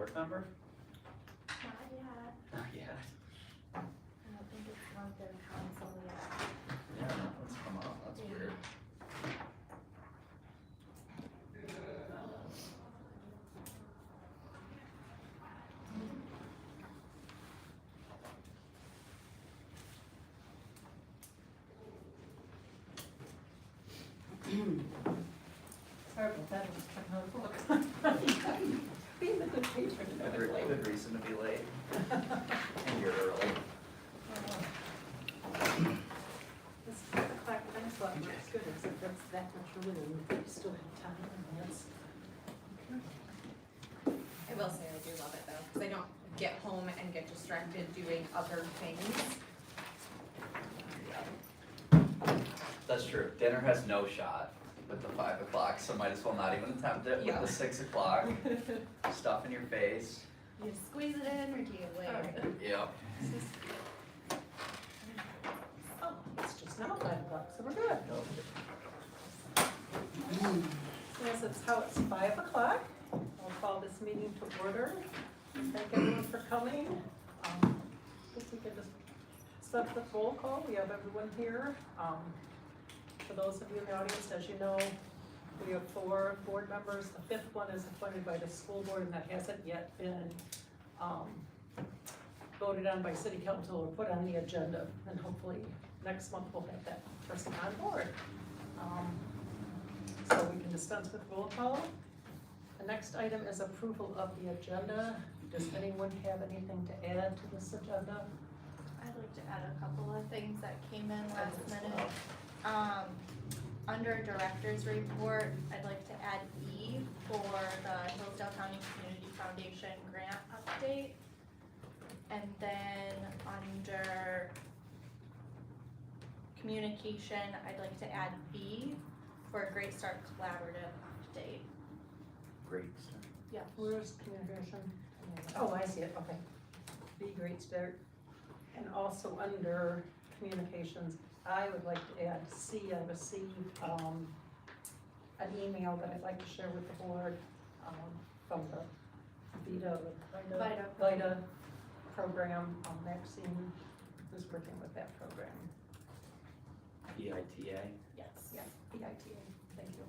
board member? Not yet. Not yet. I don't think it's on their council yet. Yeah, nothing's come up, that's Yeah. weird. Sorry about that, I was checking out the book. Being the good patron. Good reason to be late. And you're early. It's 5 o'clock, and I thought, it's good, except that's that much earlier, we still have time, and that's. I will say I do love it though, because I don't get home and get distracted doing other things. That's true, dinner has no shot with the 5 o'clock, so might as well not even attempt it with Yeah. the 6 o'clock. Stuff in your face. You squeeze it in or do you wait? Yep. Oh, it's just now 5 o'clock, so we're good. Yes, it's how it's 5 o'clock. I'll call this meeting to order. Thank everyone for coming. I think we can just start with roll call. We have everyone here. For those of you in the audience, as you know, we have 4 board members. The 5th one is appointed by the school board, and that hasn't yet been voted on by city council or put on the agenda. And hopefully next month we'll have that person on board. So we can dispense with roll call. The next item is approval of the agenda. Does anyone have anything to add to this agenda? I'd like to add a couple of things that came in last minute. Under director's report, I'd like to add E for the Hillsdale County Community Foundation grant update. And then under communication, I'd like to add B for a Great Start Collaborative update. Great. Yeah. Where's communication? Oh, I see it, okay. Be great start. And also under communications, I would like to add C. I received, an email that I'd like to share with the board, from the VITA program. Maxine is working with that program. PITA. Yes. Yeah, VITA, thank you.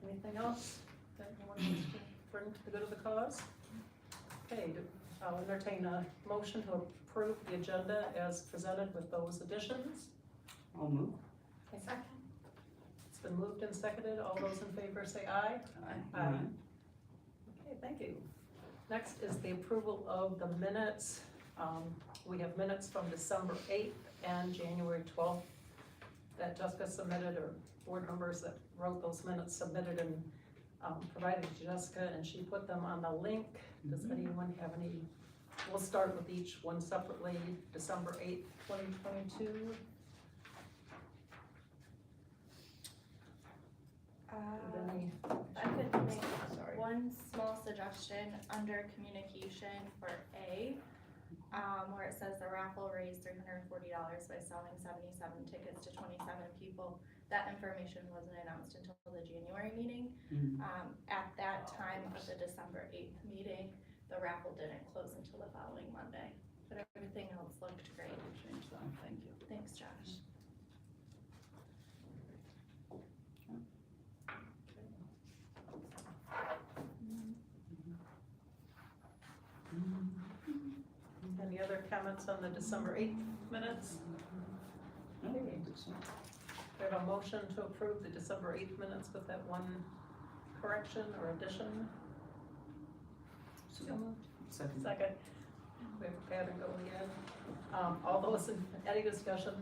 Anything else that anyone wants to bring to the good of the cause? Okay, I'll entertain a motion to approve the agenda as presented with those additions. I'll move. Second. It's been moved and seconded. All those in favor say aye. Aye. Aye. Okay, thank you. Next is the approval of the minutes. We have minutes from December 8th and January 12th that Jessica submitted, or board members that wrote those minutes submitted and provided to Jessica, and she put them on the link. Does anyone have any? We'll start with each one separately. December 8th, 2022. Any? I could make one small suggestion under communication for A, where it says the raffle raised $340 by selling 77 tickets to 27 people. That information wasn't announced until the January meeting. At that time of the December 8th meeting, the raffle didn't close until the following Monday, but everything else looked great. Change that, thank you. Thanks, Josh. Any other comments on the December 8th minutes? No, I don't think so. We have a motion to approve the December 8th minutes with that one correction or addition. So moved. Second. Second. We have a Pat and go again. All those in, any discussion?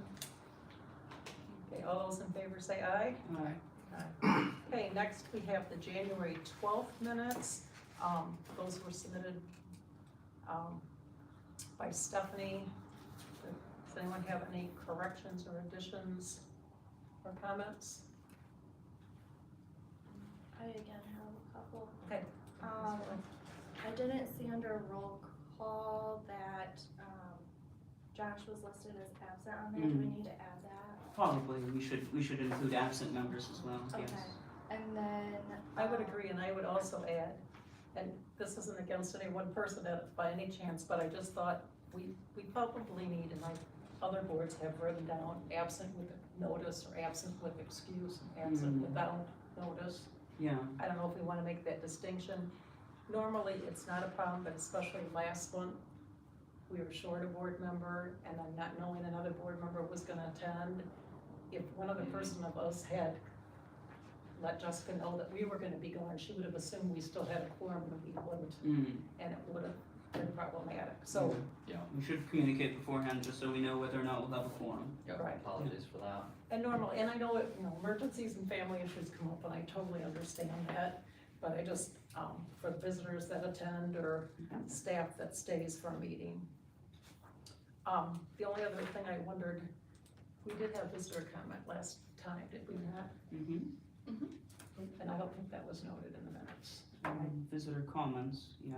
Okay, all those in favor say aye. Aye. Okay, next we have the January 12th minutes. Those were submitted by Stephanie. Does anyone have any corrections or additions or comments? I again have a couple. Okay. I didn't see under roll call that, Josh was listed as absent on there. Do we need to add that? Probably, we should include absent members as well, yes. Okay. And then. I would agree, and I would also add, and this isn't against any one person by any chance, but I just thought we probably need, and like other boards have written down, absent with notice or absent with excuse, and absent without notice. Yeah, I don't know if we wanna make that distinction. Normally, it's not a problem, but especially last one, we were short a board member, and then not knowing another board member was gonna attend. If one other person of us had let Jessica know that we were gonna be gone, she would have assumed we still had a quorum and we wouldn't, and it would have been problematic, so. Yeah. we should communicate beforehand just so we know whether or not we'll have a quorum. Yep, Right. apologies for that. And normally, and I know it, emergencies and family issues come up, and I totally understand that, but I just, for the visitors that attend or staff that stays for a meeting. The only other thing I wondered, we did have visitor comment last time, did we not? And I don't think that was noted in the minutes. Visitor comments, yeah.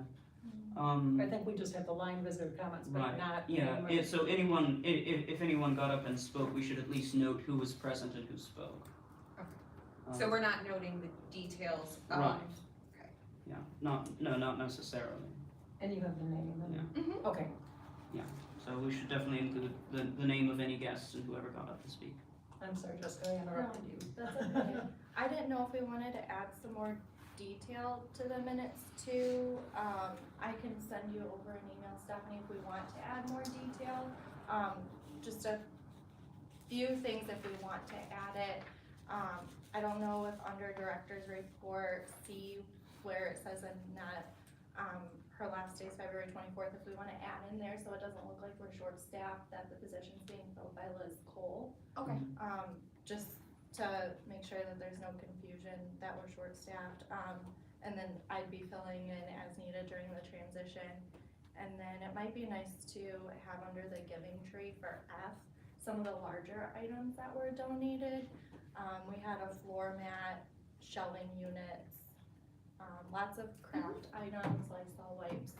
I think we just had the line visitor comments, but Right, not. yeah, so anyone, if anyone got up and spoke, we should at least note who was present and who spoke. Okay. So we're not noting the details of. Right. Yeah, not necessarily, And you have the name and. Mhm. Okay, so we should definitely include the name of any guests and whoever got up to speak. I'm sorry, Jessica, I interrupted you. That's okay. I didn't know if we wanted to add some more detail to the minutes too. I can send you over an email, Stephanie, if we want to add more detail. Just a few things if we want to add it. I don't know if under director's report, see where it says in that, her last day is February 24th, if we wanna add in there so it doesn't look like we're short-staffed, that the position's being filled by Liz Cole. Okay. Just to make sure that there's no confusion that we're short-staffed. And then I'd be filling in as needed during the transition. And then it might be nice to have under the giving tree for F, some of the larger items that were donated. We had a floor mat, shelving units, lots of craft items, Lysol wipes.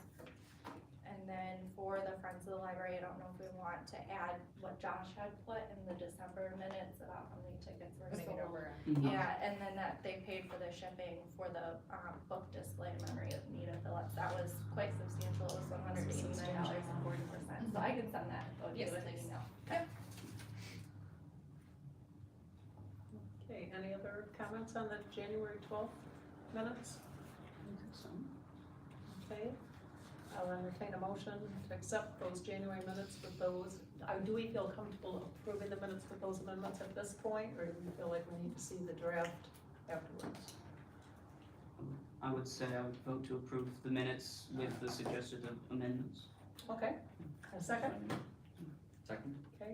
And then for the Friends of the Library, I don't know if we want to add what Josh had put in the December minutes about how many tickets were Putting it sold. over. Yeah, and then that they paid for the shipping for the, book display in memory of Nita Phillips, that was quite substantial, it was $189.40, so I can send that, to you Yes, in an please. email. Okay, any other comments on the January 12th minutes? Okay, I'll entertain a motion to accept those January minutes with those. Do we feel comfortable approving the minutes with those amendments at this point, or do we feel like we need to see the draft afterwards? I would say I would vote to approve the minutes with the suggested amendments. Okay, a second? Second? Okay,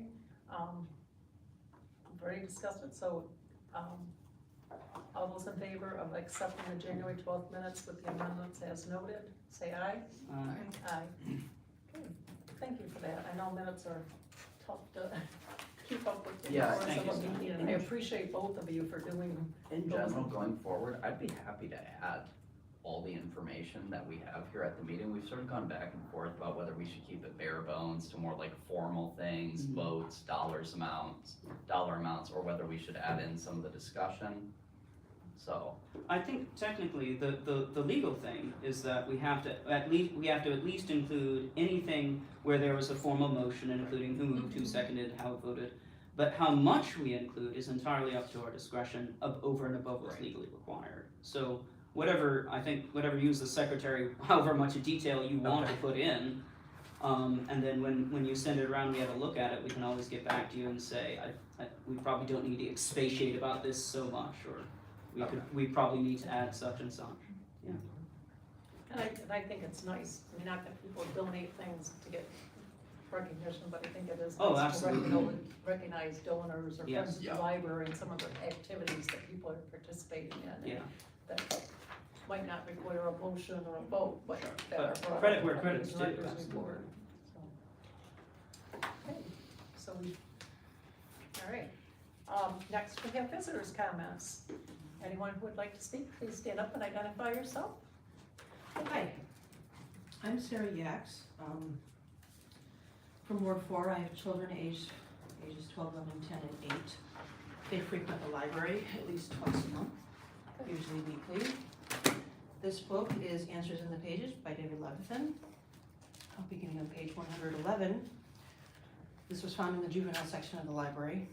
we've already discussed it, so, all those in favor of accepting the January 12th minutes with the amendments as noted, say aye. Aye. Okay, thank you for that. I know minutes are tough to keep up with. Yeah, before thank you. someone meeting, and I appreciate both of you for doing. In general, going forward, I'd be happy to add all the information that we have here at the meeting. We've sort of gone back and forth about whether we should keep it bare bones to more like formal things, votes, dollar amounts, or whether we should add in some of the discussion. So, I think technically the legal thing is that we have to at least include anything where there was a formal motion, including who moved, who seconded, how it voted. But how much we include is entirely up to our discretion over and above what's legally required. So whatever you as the secretary, however much detail you want to put in, and then when you send it around, we have a look at it, we can always get back to you and say, we probably don't need to expatiate about this so much, or we probably need to add such and such. And I think it's nice, I mean, not that people donate things to get recognition, but I think it is Oh, nice to absolutely. recognize donors or Yes. friends of the library and some of the activities that people are participating in. Yeah. That might not require a motion or a vote, but that are But brought credit up where in the credit's due, director's absolutely. report, so. Okay, so we, all right, next we have visitors' comments. Anyone who would like to speak, please stand up and identify yourself. Hi, I'm Sarah Yax, from Ward 4. I have children ages 12, 11, 10, and 8. They frequent the library at least twice a month. usually weekly. This book is Answers in the Pages by David Levithan. Beginning on page 111. This was found in the juvenile section of the library.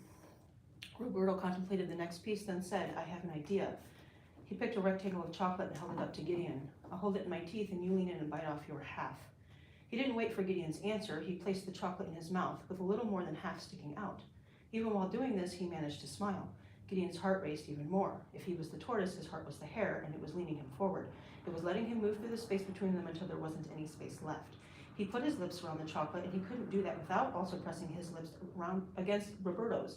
Roberto contemplated the next piece, then said, I have an idea. He picked a rectangle of chocolate and held it up to Gideon. I'll hold it in my teeth and you lean in and bite off your half. He didn't wait for Gideon's answer. He placed the chocolate in his mouth with a little more than half sticking out. Even while doing this, he managed to smile. Gideon's heart raced even more. If he was the tortoise, his heart was the hare, and it was leaning him forward. It was letting him move through the space between them until there wasn't any space left. He put his lips around the chocolate, and he couldn't do that without also pressing his lips around against Roberto's.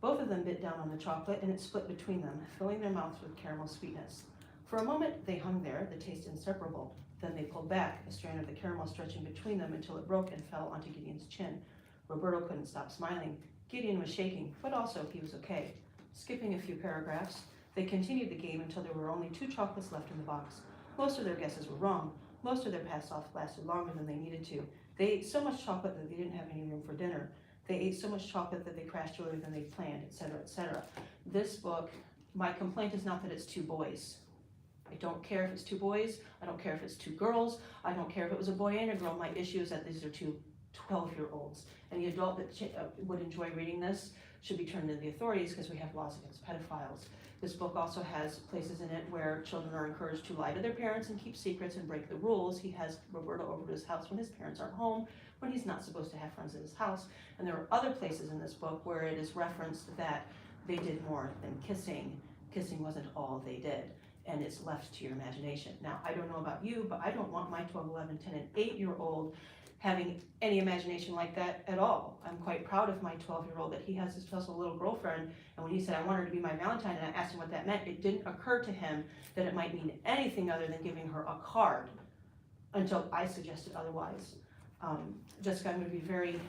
Both of them bit down on the chocolate, and it split between them, filling their mouths with caramel sweetness. For a moment, they hung there, the taste inseparable. Then they pulled back, a strand of the caramel stretching between them until it broke and fell onto Gideon's chin. Roberto couldn't stop smiling. Gideon was shaking, but also he was okay. Skipping a few paragraphs, they continued the game until there were only 2 chocolates left in the box. Most of their guesses were wrong. Most of their pass-off lasted longer than they needed to. They ate so much chocolate that they didn't have any room for dinner. They ate so much chocolate that they crashed earlier than they planned, etc., etc. This book, my complaint is not that it's 2 boys. I don't care if it's 2 boys. I don't care if it's 2 girls. I don't care if it was a boy and a girl. My issue is that these are 2 12-year-olds. And the adult that would enjoy reading this should be turned to the authorities because we have laws against pedophiles. This book also has places in it where children are encouraged to lie to their parents and keep secrets and break the rules. He has Roberto over to his house when his parents aren't home, when he's not supposed to have friends at his house. And there are other places in this book where it is referenced that they did more than kissing. Kissing wasn't all they did. And it's left to your imagination. Now, I don't know about you, but I don't want my 12, 11, 10, and 8-year-old having any imagination like that at all. I'm quite proud of my 12-year-old that he has this special little girlfriend, and when he said, I want her to be my Valentine, and I asked him what that meant, it didn't occur to him that it might mean anything other than giving her a card until I suggested otherwise. Jessica, I'm going to be very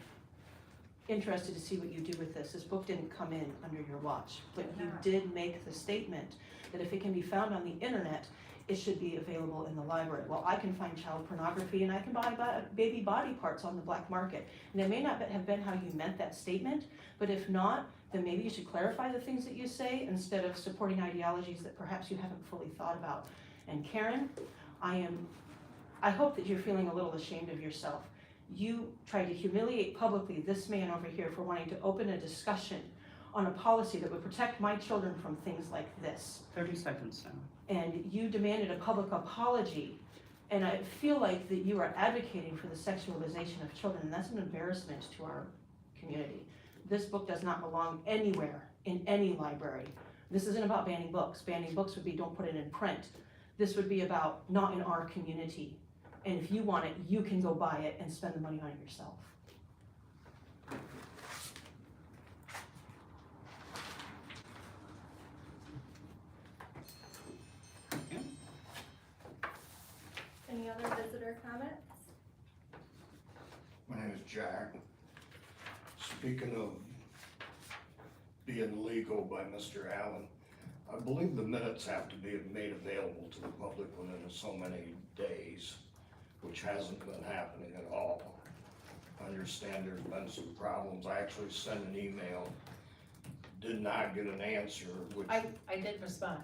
interested to see what you do with this. This book didn't come in under your watch, but you did make the statement that if it can be found on the internet, it should be available in the library. Well, I can find child pornography and I can buy baby body parts on the black market. And it may not have been how you meant that statement, but if not, then maybe you should clarify the things that you say instead of supporting ideologies that perhaps you haven't fully thought about. And Karen, I hope that you're feeling a little ashamed of yourself. You tried to humiliate publicly this man over here for wanting to open a discussion on a policy that would protect my children from things like this. 30 seconds now. And you demanded a public apology. And I feel like that you are advocating for the sexualization of children, and that's an embarrassment to our community. This book does not belong anywhere in any library. This isn't about banning books. Banning books would be don't put it in print. This would be about not in our community. And if you want it, you can go buy it and spend the money on it yourself. Any other visitor comments? My name is Jack. Speaking of being legal by Mr. Allen, I believe the minutes have to be made available to the public within so many days, which hasn't been happening at all. I understand there's been some problems. I actually sent an email, did not get an answer, which I did respond.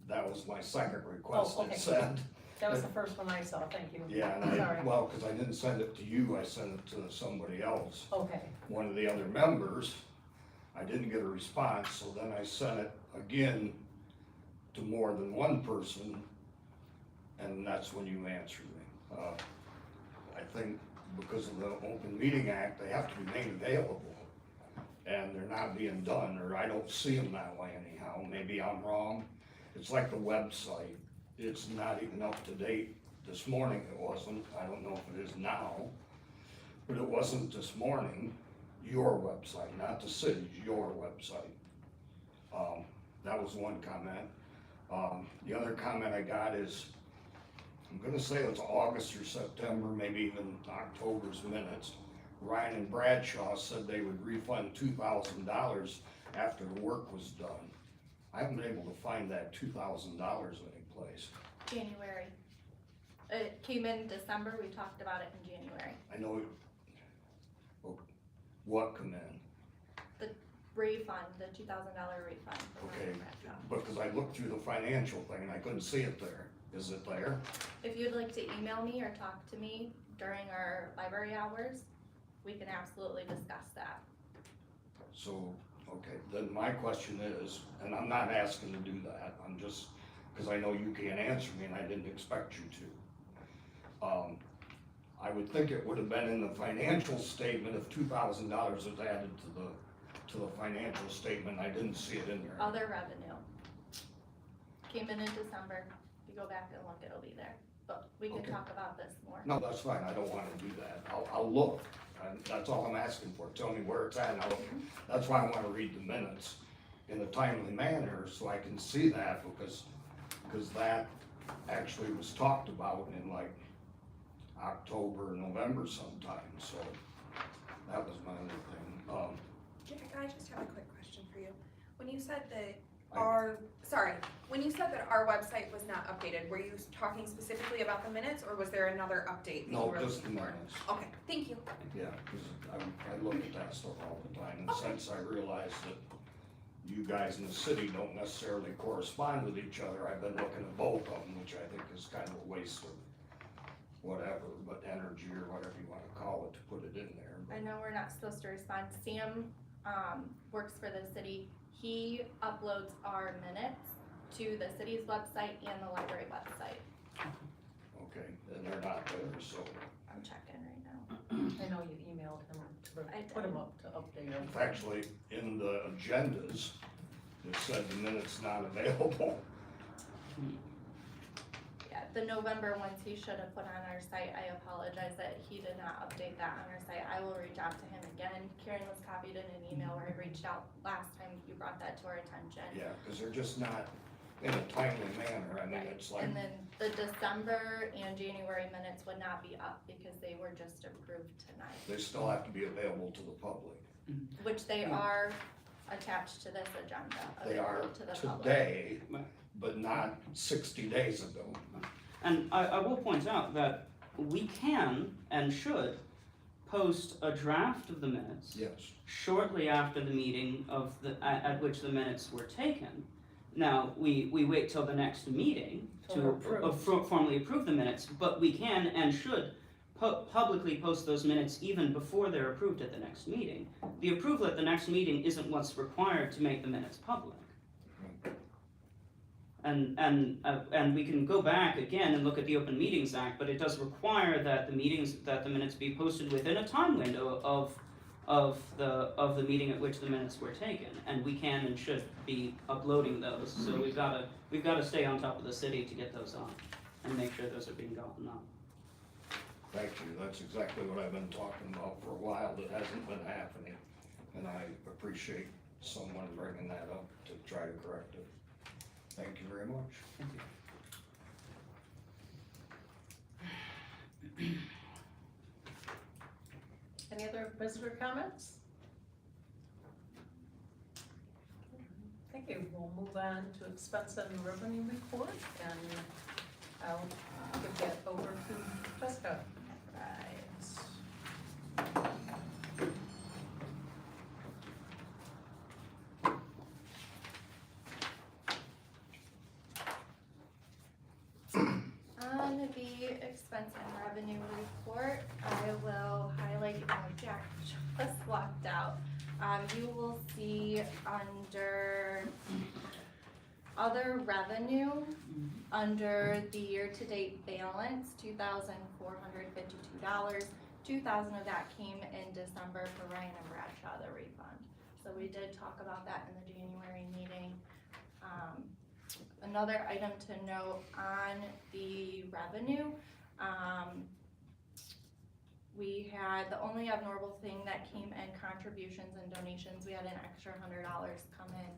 that was my second request Oh, okay. I sent. That was the first one I saw, thank you. Yeah, and Sorry. well, because I didn't send it to you, I sent it to somebody else. Okay, One of the other members, I didn't get a response, so then I sent it again to more than one person, and that's when you answered me. I think because of the Open Meeting Act, they have to be made available, and they're not being done, or I don't see them that way anyhow. Maybe I'm wrong. It's like the website. It's not even up to date. This morning it wasn't. I don't know if it is now, but it wasn't this morning. Your website, not the city's, your website. That was one comment. The other comment I got is, I'm gonna say it's August or September, maybe even October's minutes. Ryan and Bradshaw said they would refund $2,000 after the work was done. I haven't been able to find that $2,000 anyplace. January. It came in December, we talked about it in January. I know it, what come in? refund, the $2,000 refund from Okay. Ryan Bradshaw. Because I looked through the financial thing and I couldn't see it there. Is it there? If you'd like to email me or talk to me during our library hours, we can absolutely discuss that. So, okay, then my question is, and I'm not asking to do that, I'm just, because I know you can't answer me and I didn't expect you to. I would think it would have been in the financial statement if $2,000 was added to the financial statement. I didn't see it in there. Other revenue. Came in December. If you go back and look, it'll be there. But we can Okay. talk about this more. No, that's fine, I don't wanna do that. I'll look, and that's all I'm asking for. Tell me where it's at and I'll look. That's why I wanna read the minutes in a timely manner so I can see that because that actually was talked about in like October, November sometime, so that was my other thing. Jack, I just have a quick question for you. When you said that I- when you said that our website was not updated, were you talking specifically about the minutes or was there another update that you No, were just the looking for? minutes. Okay, thank you. Yeah, because I look at that stuff all the time, and since I realize that you guys in the city don't necessarily correspond with each other, I've been looking at both of them, which I think is kind of a waste of whatever, but energy or whatever you wanna call it, to put it in there. I know we're not supposed to respond. Sam, works for the city. He uploads our minutes to the city's website and the library website. Okay, and they're not there, so, I'm checking right now. I know you emailed him I to put did. him up to update them. actually, in the agendas, it said the minutes not available. Yeah, the November ones he should have put on our site. I apologize that he did not update that on our site. I will reach out to him again. Karen was copied in an email where I reached out last time you brought that to our attention. Yeah, because they're just not in a timely manner, I mean, it's like, And then the December and January minutes would not be up because they were just approved tonight, they still have to be available to the public. which they are attached to this agenda, They are available to the public. today, Right. but not 60 days ago. And I will point out that we can and should post a draft of the minutes Yes. shortly after the meeting at which the minutes were taken. Now, we wait till the next meeting to Approve. formally approve the minutes, but we can and should publicly post those minutes even before they're approved at the next meeting. The approval at the next meeting isn't what's required to make the minutes public. And we can go back again and look at the Open Meetings Act, but it does require that the minutes be posted within a time window of the meeting at which the minutes were taken, and we can and should be uploading those, so we've gotta stay on top of the city to get those on, and make sure those are being gotten on. Thank you, that's exactly what I've been talking about for a while, that hasn't been happening. And I appreciate someone bringing that up to try to correct it. Thank you very much. Thank you. Any other visitor comments? Thank you. We'll move on to expense and revenue report, and I'll give that over to Jessica. On the expense and revenue report, I will highlight, Jack just walked out. You will see under other revenue, under the year-to-date balance, $2,452. 2,000 of that came in December for Ryan and Bradshaw, the refund. So we did talk about that in the January meeting. Another item to note on the revenue, we had, the only abnormal thing that came in contributions and donations, we had an extra $100 come in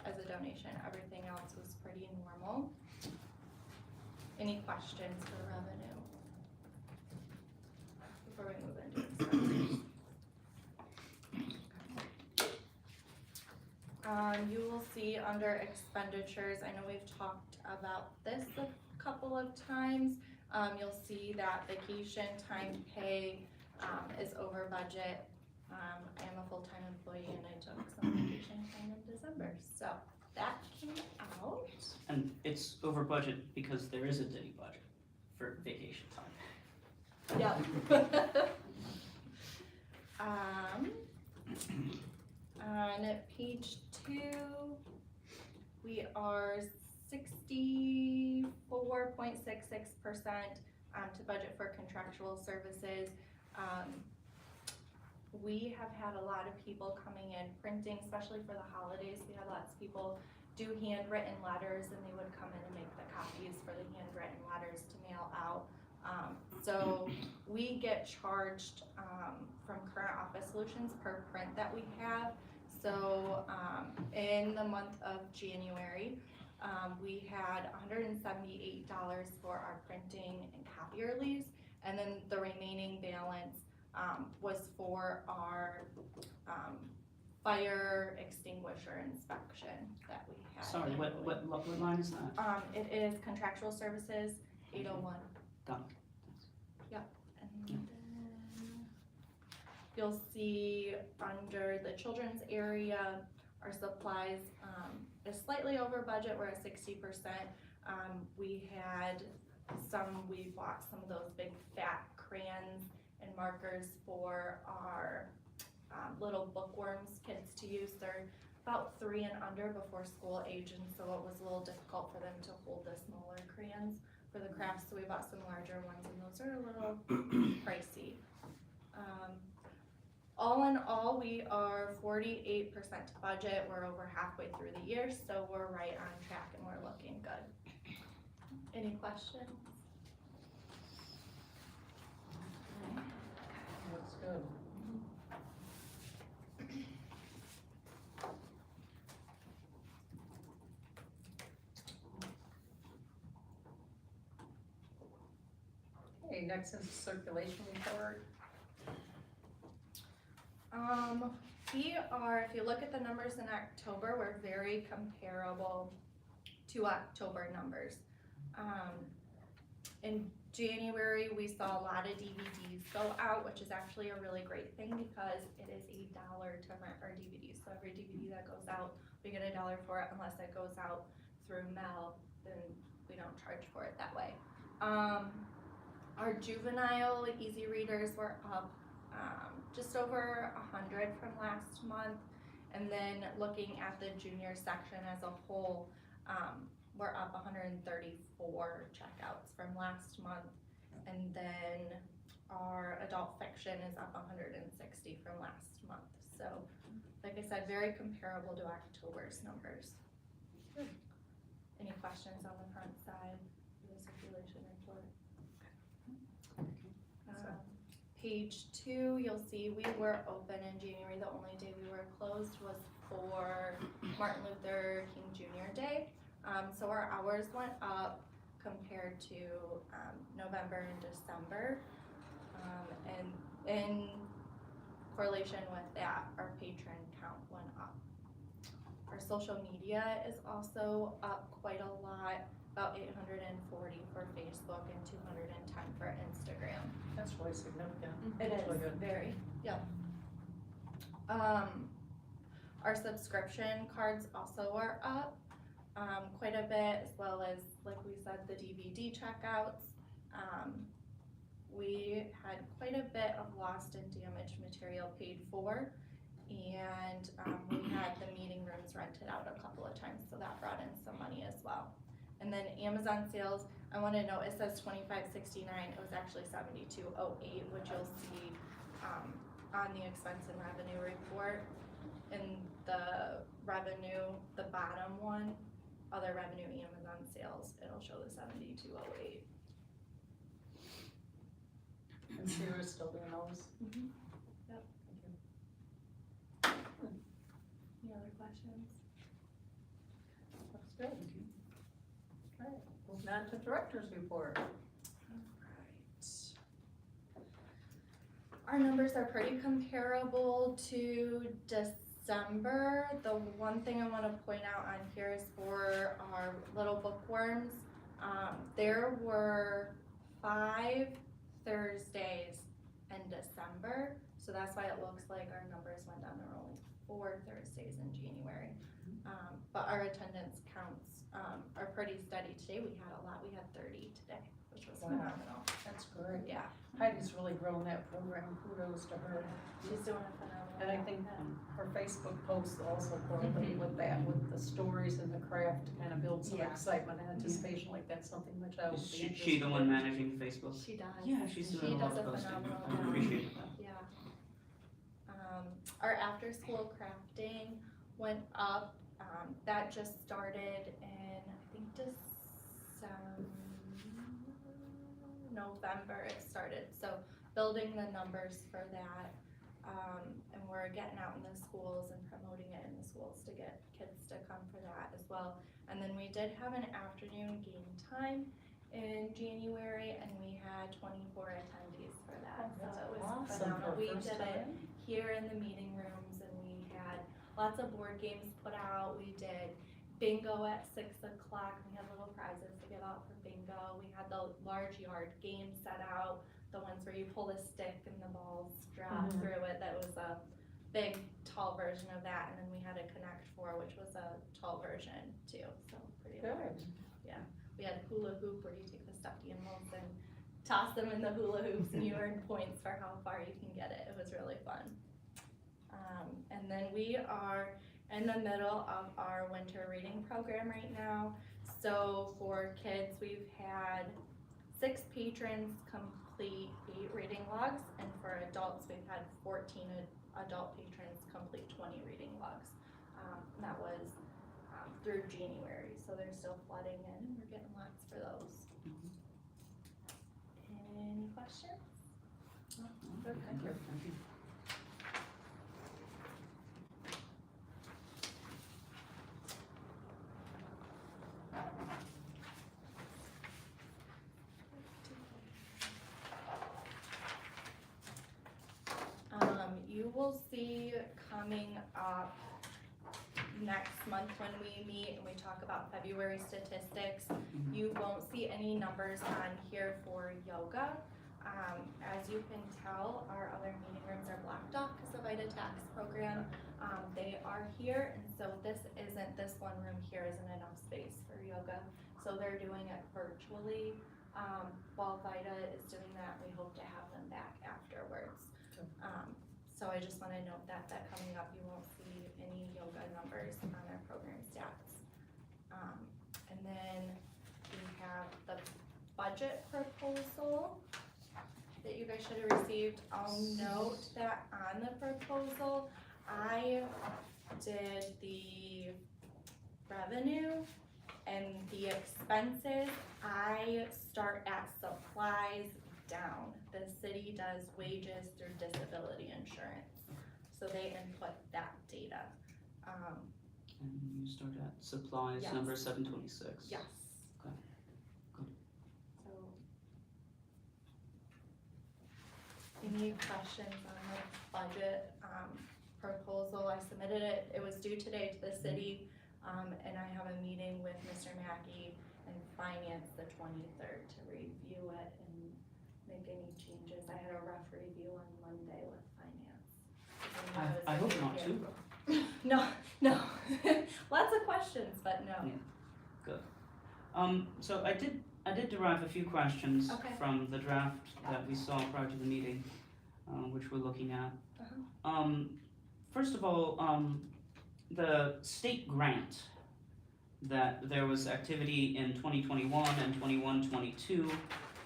as a donation. Everything else was pretty normal. Any questions for revenue? Before we move into expenses. You will see under expenditures, I know we've talked about this a couple of times. You'll see that vacation time pay is over budget I am a full-time employee and I took some vacation time in December, so that came out. And it's over budget because there is a city budget for vacation time. Yep. On page 2, we are 64.66% to budget for contractual services. We have had a lot of people coming in printing, especially for the holidays. We had lots of people do handwritten letters and they would come in and make the copies for the handwritten letters to mail out. So we get charged from Current Office Solutions per print that we have. So in the month of January, we had $178 for our printing and copier leaves, and then the remaining balance was for our fire extinguisher inspection that we had. Sorry, what line is that? It is contractual services, 801. Done. Yep, and then you'll see under the children's area, our supplies is slightly over budget. We're at 60%. We bought some of those big fat crayons and markers for our little bookworms kids to use. They're about 3 and under before school age, and so it was a little difficult for them to hold the smaller crayons for the crafts, so we bought some larger ones, and those are a little pricey. All in all, we are 48% budget. We're over halfway through the year, so we're right on track and we're looking good. Any questions? Looks good. Okay, next is the circulation report. If you look at the numbers in October, we're very comparable to October numbers. In January, we saw a lot of DVDs go out, which is actually a really great thing because it is $1 to rent our DVDs. So every DVD that goes out, we get $1 for it. Unless it goes out through mail, then we don't charge for it that way. Our juvenile easy readers were up just over 100 from last month. And then looking at the junior section as a whole, we're up 134 checkouts from last month. And then our adult fiction is up 160 from last month. So, like I said, very comparable to October's numbers. Good. Any questions on the front side of the circulation report? Page 2, you'll see we were open in January. The only day we were closed was for Martin Luther King Jr. Day. So our hours went up compared to November and December. And in correlation with that, our patron count went up. Our social media is also up quite a lot, about 840 for Facebook and 210 for Instagram. That's really significant. It That's really is, good. very, yeah. Our subscription cards also are up quite a bit, as well as, like we said, the DVD checkouts. We had quite a bit of lost and damaged material paid for, and we had the meeting rooms rented out a couple of times, so that brought in some money as well. And then Amazon sales, I want to note it says $25.69. It was actually $72.08, which you'll see on the expense and revenue report. In the revenue, the bottom one, other revenue, Amazon sales, it'll show the $72.08. And Sarah's still doing those? Yep. Thank you. Any other questions? Looks good. Okay, moving on to director's report. Our numbers are pretty comparable to December. The one thing I want to point out on here is for our little bookworms. There were 5 Thursdays in December, so So that's why it looks like our numbers went down. There were only 4 Thursdays in January. But our attendance counts are pretty steady. Today we had a lot. We had 30 today, which was Wow. phenomenal. That's great. Yeah, Heidi's really grown that program, kudos to her. she's doing a phenomenal And I job. think her Facebook posts also correlate with that, with the stories and the craft to kind of build some Yeah. excitement and anticipation, like that's something the child would Is be she interested the one in. managing Facebook? She does. Yeah, she's She doing a lot does of a posting. phenomenal I job. appreciate that. Yeah. Our after-school crafting went up. That just started in, I think, November it started. So building the numbers for that. And we're getting out in the schools and promoting it in the schools to get kids to come for that as well. And then we did have an afternoon game time in January, and we had 24 attendees for that. So it was Awesome phenomenal. for We first did it time. here in the meeting rooms, and we had lots of board games put out. We did bingo at 6 o'clock. We had little prizes to give out for bingo. We had the large yard game set out, the ones where you pull the stick and the balls drop Mhm. through it. That was a big, tall version of that. And then we had a Connect 4, which was a tall version too. So pretty Good. large. Yeah. We had hula hoop where you take the stuffed animals and toss them in the hula hoops, and you earn points for how far you can get it. It was really fun. And then we are in the middle of our winter reading program right now. So for kids, we've had 6 patrons complete 8 reading logs, and for adults, we've had 14 adult patrons complete 20 reading logs. And that was through January, so they're still flooding in, and we're getting lots for those. Any questions? Good, thank you. Thank you. You will see coming up next month when we meet and we talk about February statistics, you won't see any numbers on here for yoga. As you can tell, our other meeting rooms are blocked off because of VitaTax program. They are here, and so this one room here isn't enough space for yoga. So they're doing it virtually. While Vita is doing that, we hope to have them back afterwards. So I just wanna note that coming up, you won't see any yoga numbers on our program stats. And then we have the budget proposal that you guys should have received. I'll note that on the proposal, I did the revenue and the expenses. I start at supplies down. The city does wages through disability insurance, so they input that data. And you start at supplies, Yes. number 726. Yes. Okay, good. So. Any questions on the budget, proposal? I submitted it, it was due today to the city, and I have a meeting with Mr. Mackey and Finance the 23rd to review it and make any changes. I had a rough review on Monday with Finance. I hope not too. No, lots of questions, but no. So I did derive a few questions Okay. from the draft that we saw prior to the meeting, which we're looking at. First of all, the state grant, that there was activity in 2021 and 21-22,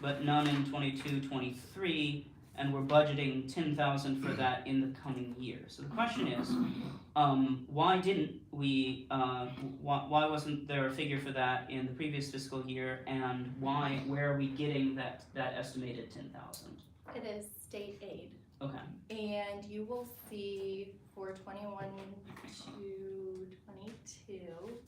but none in 22-23, and we're budgeting 10,000 for that in the coming year. So the question is, why didn't we, why wasn't there a figure for that in the previous fiscal year, and where are we getting that estimated 10,000? It is state aid. Okay. And you will see for 21 to 22,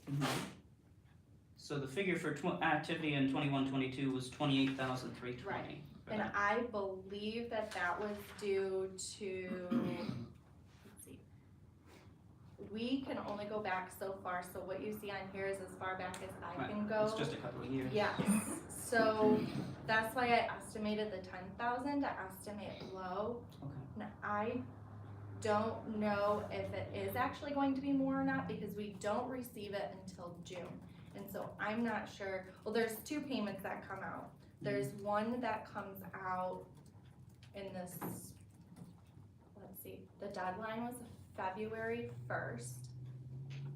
So the figure for activity in 21-22 was 28,320. Right. and I believe that was due to, let's see, we can only go back so far, so what you see on here is as far back as I Right. can go. It's just a couple of years. Yes, so that's why I estimated the 10,000 to estimate low. Okay. Now, I don't know if it is actually going to be more or not, because we don't receive it until June. And so I'm not sure, well, there's two payments that come out. There's one that comes out in this, let's see, the deadline was February 1st.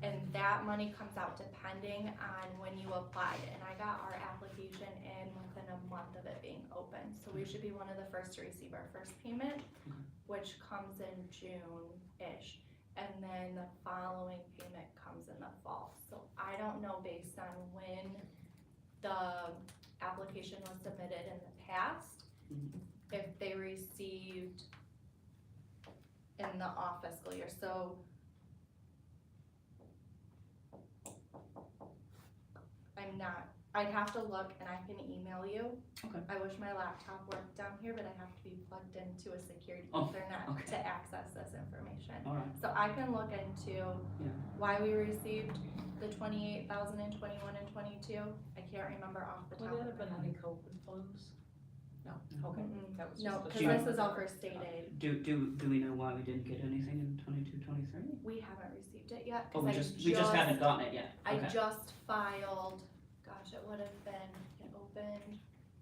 And that money comes out depending on when you applied. And I got our application in within a month of it being open. So we should be one of the first to receive our first payment, which comes in June-ish. And then the following payment comes in the fall. So I don't know based on when the application was submitted in the past, if they received in the off fiscal year. So I'm not, I'd have to look and I can email you. Okay. I wish my laptop worked down here, but I have to be plugged into a security Oh, Ethernet okay. to access this information. All right. So I can look into why we received the 28,000 in 21 and 22. I can't remember off the top Would of it have my been head. any COVID funds? No, okay, Mm-mm. that was No, just. because this is all for state aid. Do we know why we didn't get anything in 22, 23? We haven't received it yet. Oh, 'cause we just haven't gotten it yet. I Okay. just filed, gosh, it would have been, it opened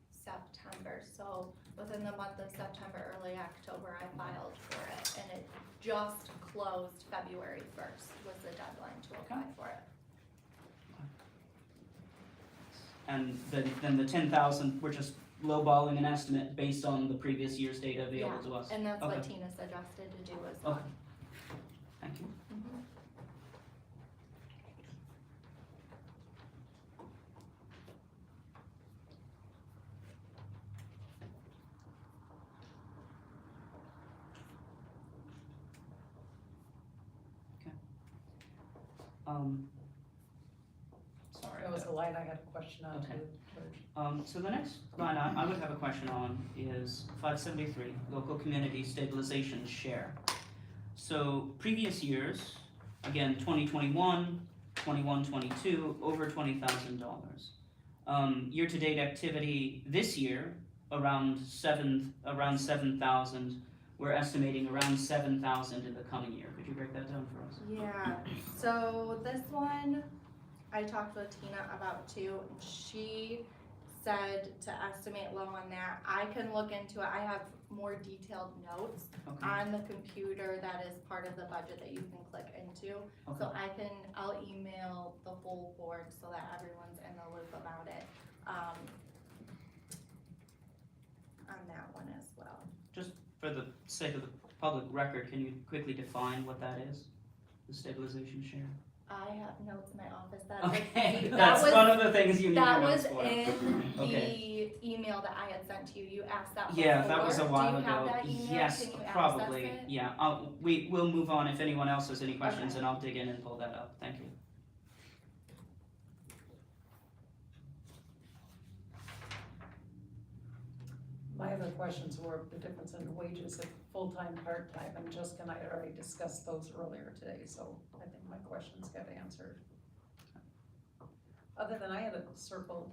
September, so within the month of September, early October, I filed for it, and it just closed February 1st was the deadline to apply for it. And then the 10,000, we're just lowballing an estimate based on the previous year's data available to us. And that's what Okay. Tina suggested to do as well. Okay. Thank you. Mhm. Sorry. That was the line I had a question on Okay. too, George. So the next line I would have a question on is 573, local community stabilization share. So previous years, again, 2021, 21, 22, over $20,000. Year-to-date activity this year, around 7,000. We're estimating around 7,000 in the coming year. Could you break that down for us? Yeah, so this one, I talked with Tina about too, and she said to estimate low on that. I can look into it, I have more detailed notes Okay. on the computer that is part of the budget that you can click into. So I'll email the whole board so that everyone's in the loop about it, on that one as well. For the sake of the public record, can you quickly define what that is? The stabilization share? I have notes in my office that, Okay, that that's was, one of the things you need that your was notes for. in Okay. the email that I had sent to you, you asked that before. Yeah, that was a while Do you have ago. that email? Yes, Can you access probably, it? yeah. We'll move on if anyone else has any questions, Okay. and I'll dig in and pull that up. Thank you. My other questions were the difference in wages of full-time, part-time, and Jessica and I had already discussed those earlier today, so I think my questions got answered. Other than I had it circled,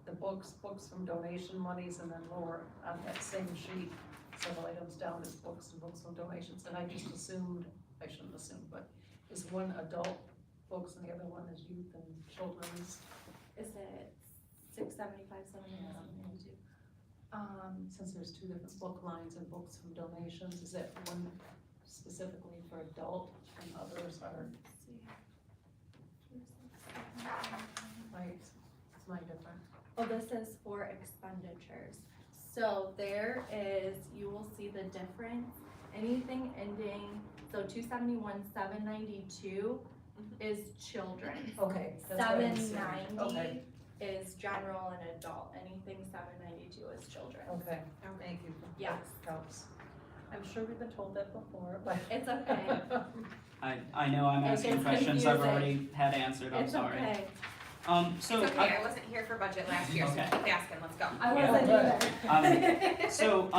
the books from donation monies, and then lower on that same sheet, several items down is books from donations, and I just assumed, I shouldn't assume, but is one adult books and the other one is youth and children's? Is it 675, 792? Since there's two different book lines and books from donations, is that one specifically for adult and others are, Let's see. it's mine different? Oh, this is for expenditures. So there is, you will see the difference, anything ending, so 271, 792 is children. Okay. that's what I assumed. 790 Okay, is general and adult, anything 792 is children. okay, thank you. Yes. That helps. I'm sure we've been told that before, but. It's okay. I know I'm It asking gets questions I've confusing. already had answered, I'm It's sorry. okay. So It's okay, I wasn't here for budget last year, so Okay. keep asking, let's go. I Yeah. wasn't either. So,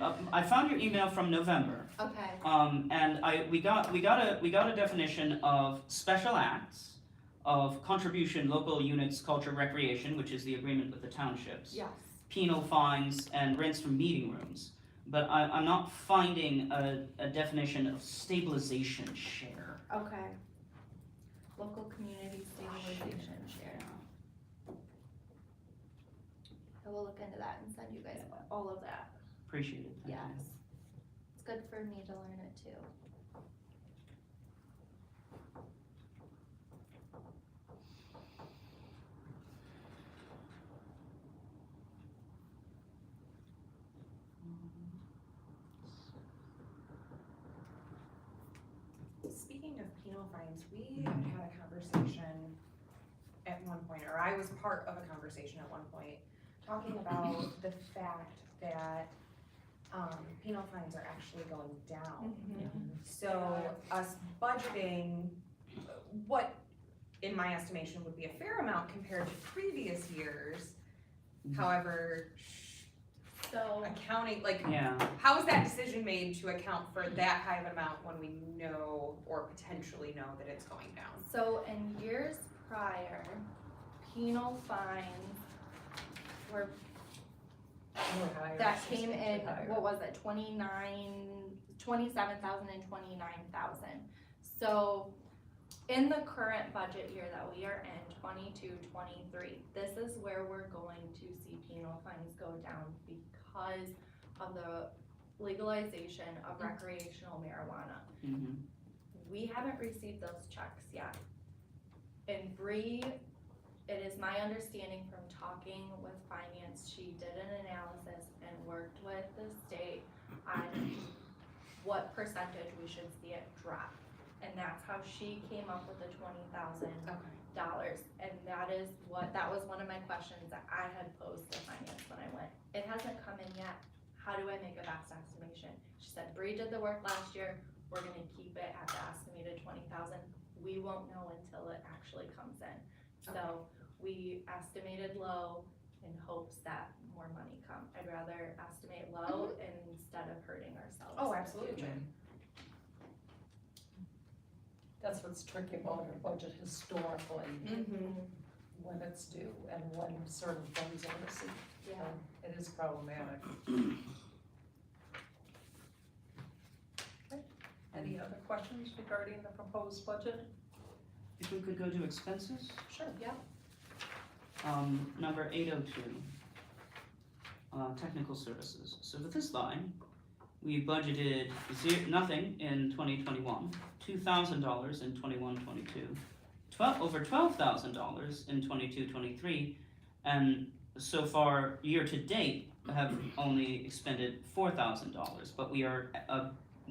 I found your email from November. Okay, And we got a definition of special acts, of contribution, local units, culture, recreation, which is the agreement with the townships. yes. Penal fines and rents from meeting rooms. But I'm not finding a definition of stabilization share. Okay. Local community stabilization share. I will look into that and send you guys all of that. Appreciate it. Thank you. Yes. It's good for me to learn it too. Speaking of penal fines, we had a conversation at one point, or I was part of a conversation at one point, talking about the fact that, penal fines are actually going down. So us budgeting what, in my estimation, would be a fair amount compared to previous years. Mhm. However, So, accounting, like, Yeah, how is that decision made to account for that high of an amount when we know or potentially know that it's going down? so in years prior, penal fines were, that came in, what was it, 27,000 and 29,000. So in the current budget year that we are in, 22-23, this is where we're going to see penal fines go down because of the legalization of recreational marijuana. mhm, We haven't received those checks yet. And Bree, it is my understanding from talking with finance, she did an analysis and worked with the state on what percentage we should see it drop. And that's how she came up with the $20,000. And that was one of my questions that I had posed to finance when I went. It hasn't come in yet. How do I make a best estimation? She said, Bree did the work last year. We're gonna keep it at the estimated 20,000. We won't know until it actually comes in. So we estimated low in hopes that more money come. I'd rather estimate low instead of hurting ourselves. Oh, in the absolutely. future. That's what's tricky about our budget historically, when it's due and when certain funds are received. Yeah. It is problematic. Okay. Any other questions regarding the proposed budget? if we could go to expenses, Sure. Yep. number 802. Technical services. So for this line, we budgeted nothing in 2021, $2,000 in 21-22, over $12,000 in 22-23, and so far, year to date, have only expended $4,000, but we are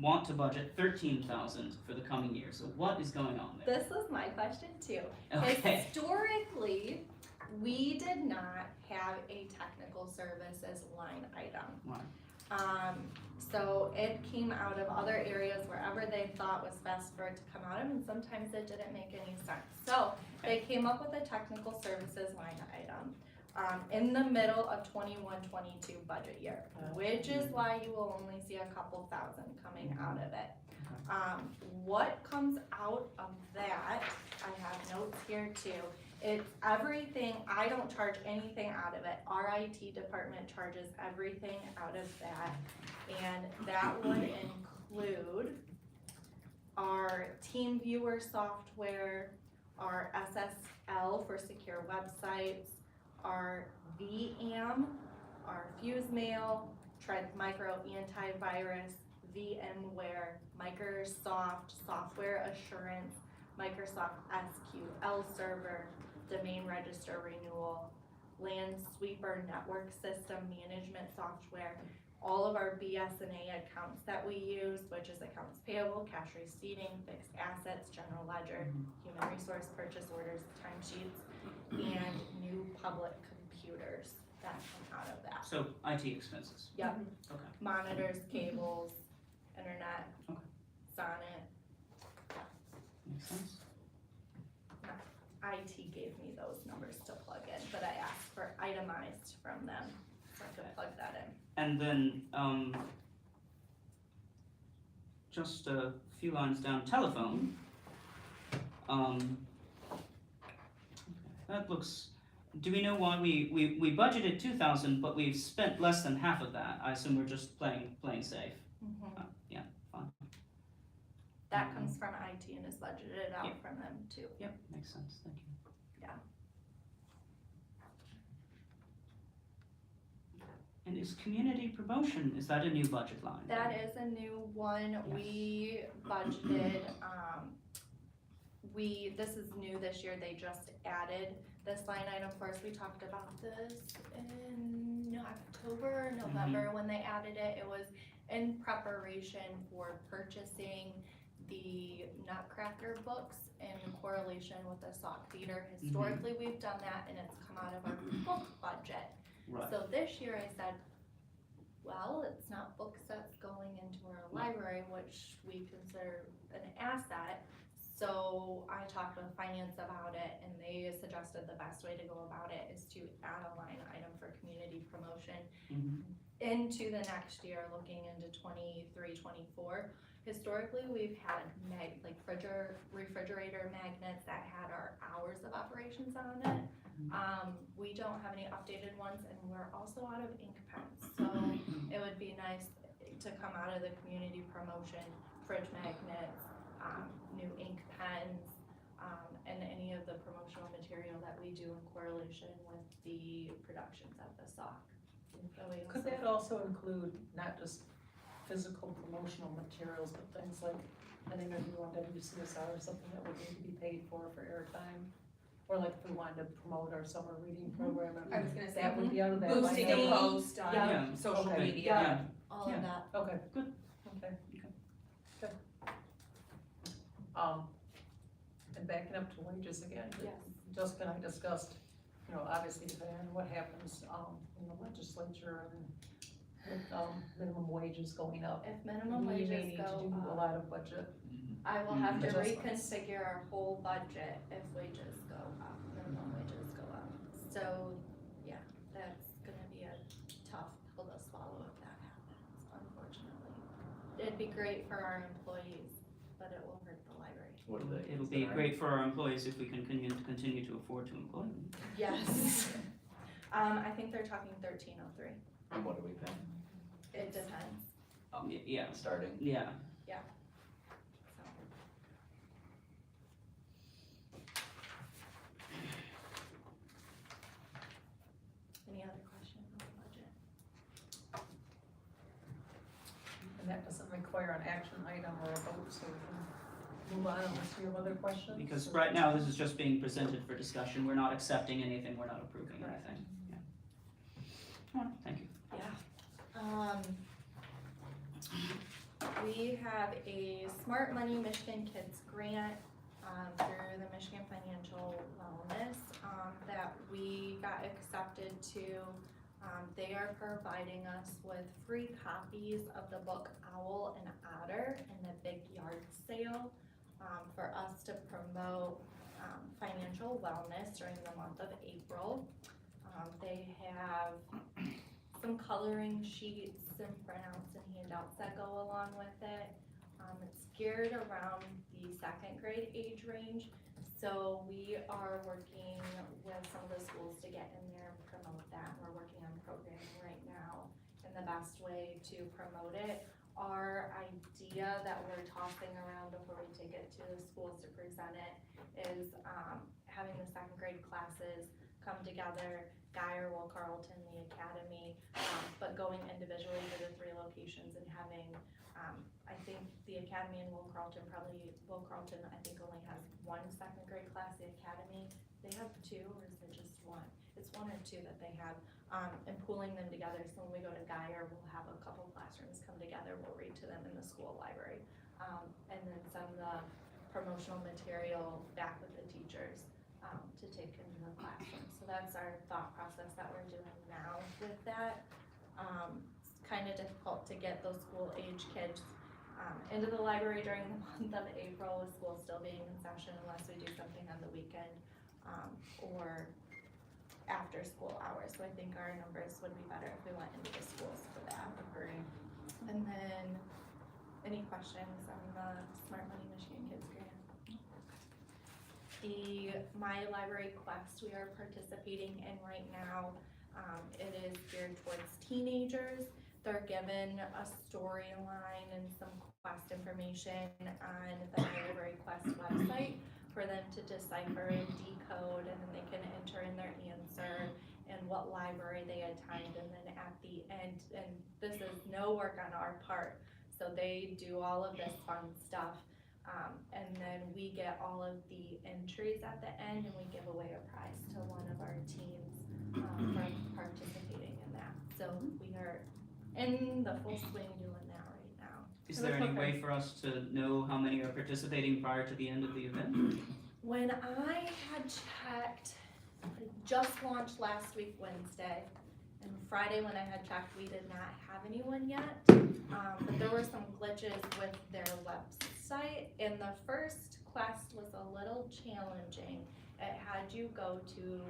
want to budget $13,000 for the coming year. So what is going on there? This was my question too. Okay. Historically, we did not have a technical services line item. Right. So it came out of other areas wherever they thought was best for it to come out of, and sometimes it didn't make any sense. So they came up with a technical services line item in the middle of 21-22 budget year, which is why you will only see a couple thousand coming out of it. What comes out of that, I have notes here too. It's everything, I don't charge anything out of it. Our IT department charges everything out of that. And that would include our team viewer software, our SSL for secure websites, our VM, our FuseMail, Tread Micro Antivirus, VMware, Microsoft Software Assurance, Microsoft SQL Server, Domain Register Renewal, Land Sweeper Network System Management Software, all of our BS&A accounts that we use, which is accounts payable, cash receiving, fixed assets, general ledger, human resource purchase orders, timesheets, and new public computers that come out of that. So IT expenses. Yep. Okay. Monitors, cables, internet, Okay. Sonnet. Makes sense. IT gave me those numbers to plug in, but I asked for itemized from them, so I could plug that in. And then, just a few lines down, telephone. That looks, do we know why we budgeted 2,000, but we've spent less than half of that? I assume we're just playing safe. Yeah, fine. That comes from IT and is budgeted Yeah. out from them too. Yep, makes sense, thank you. Yeah. And is community promotion, is that a new budget line? That is a new one. Yes. We budgeted, this is new this year, they just added this line item for us. We talked about this in October, November, when they added it. It was in preparation for purchasing the Nutcracker books in correlation with the sock theater. Historically, we've done that and it's come out of our book budget. Right, So this year I said, well, it's not books that's going into our library, which we consider an asset. So I talked with finance about it and they suggested the best way to go about it is to add a line item for community promotion into the next year, looking into 23, 24. Historically, we've had refrigerator magnets that had our hours of operations on it. We don't have any updated ones and we're also out of ink pens. So it would be nice to come out of the community promotion, fridge magnets, new ink pens, and any of the promotional material that we do in correlation with the productions at the SOC. Could that also include not just physical promotional materials, but things like an interview on WCSR or something that would need to be paid for airtime? Or like if we wanted to promote our summer reading program, I was gonna say, that would be out of that. boosting line a item? post on Yeah. social Okay. media. Yeah. All of that. Okay. Good. Okay. Good. And backing up to wages again. Yes. Jessica and I discussed, obviously depending on what happens, in the legislature and with, minimum wages going up. If minimum We may wages need to go do a up, lot of budget. I will have to Adjustments. reconfigure our whole budget if wages go up, minimum wages go up. So, yeah, that's gonna be a tough pill to swallow if that happens, unfortunately. It'd be great for our employees, but it will hurt the library. What are they It'll be considering? great for our employees if we can continue to afford to employ them. Yes. I think they're talking 1303. And what are we paying? It depends, Yeah, Starting? yeah. so. Any other questions on the budget? And that doesn't require an action item or a vote, so we can move on unless you have other questions. Because or- right now, this is just being presented for discussion, we're not accepting anything, we're not approving Correct. anything, yeah. All right, thank you. We have a Smart Money Michigan Kids grant, through the Michigan Financial Wellness, that we got accepted to. They are providing us with free copies of the book Owl and Otter in the big yard sale, for us to promote, financial wellness during the month of April. They have some coloring sheets and printouts and handouts that go along with it. It's geared around the second grade age range, so we are working with some of the schools to get in there and promote that. We're working on programming right now and the best way to promote it. Our idea that we're tossing around before we take it to the schools to present it is having the second grade classes come together, Guyer, Will Carlton, the academy, but going individually to the 3 locations and having, I think the academy and Will Carlton I think only has 1 second grade class, the academy, they have 2, or is it just 1? It's 1 or 2 that they have, and pooling them together, so when we go to Guyer, we'll have a couple classrooms come together, we'll read to them in the school library, and then send the promotional material back with the teachers, to take into the classroom. So that's our thought process that we're doing now with that. It's kind of difficult to get those school age kids into the library during the month of April with school still being in session unless we do something on the weekend or after school hours. So I think our numbers would be better if we went into the schools for that. Any questions on the Smart Money Michigan Kids grant? The My Library Quest we are participating in right now, it is geared towards teenagers. They're given a storyline and some quest information on the My Library Quest website for them to decipher and decode, and then they can enter in their answer and what library they attend, and then at the end, and this is no work on our part, so they do all of this fun stuff, and then we get all of the entries at the end, and we give away a prize to one of our teams for participating in that. So we are in the full swing doing that right now. Is there any way for us to know how many are participating prior to the end of the event? When I had checked, it just launched last week Wednesday, and Friday when I had checked, we did not have anyone yet. But there were some glitches with their website, and the first quest was a little challenging. It had you go to,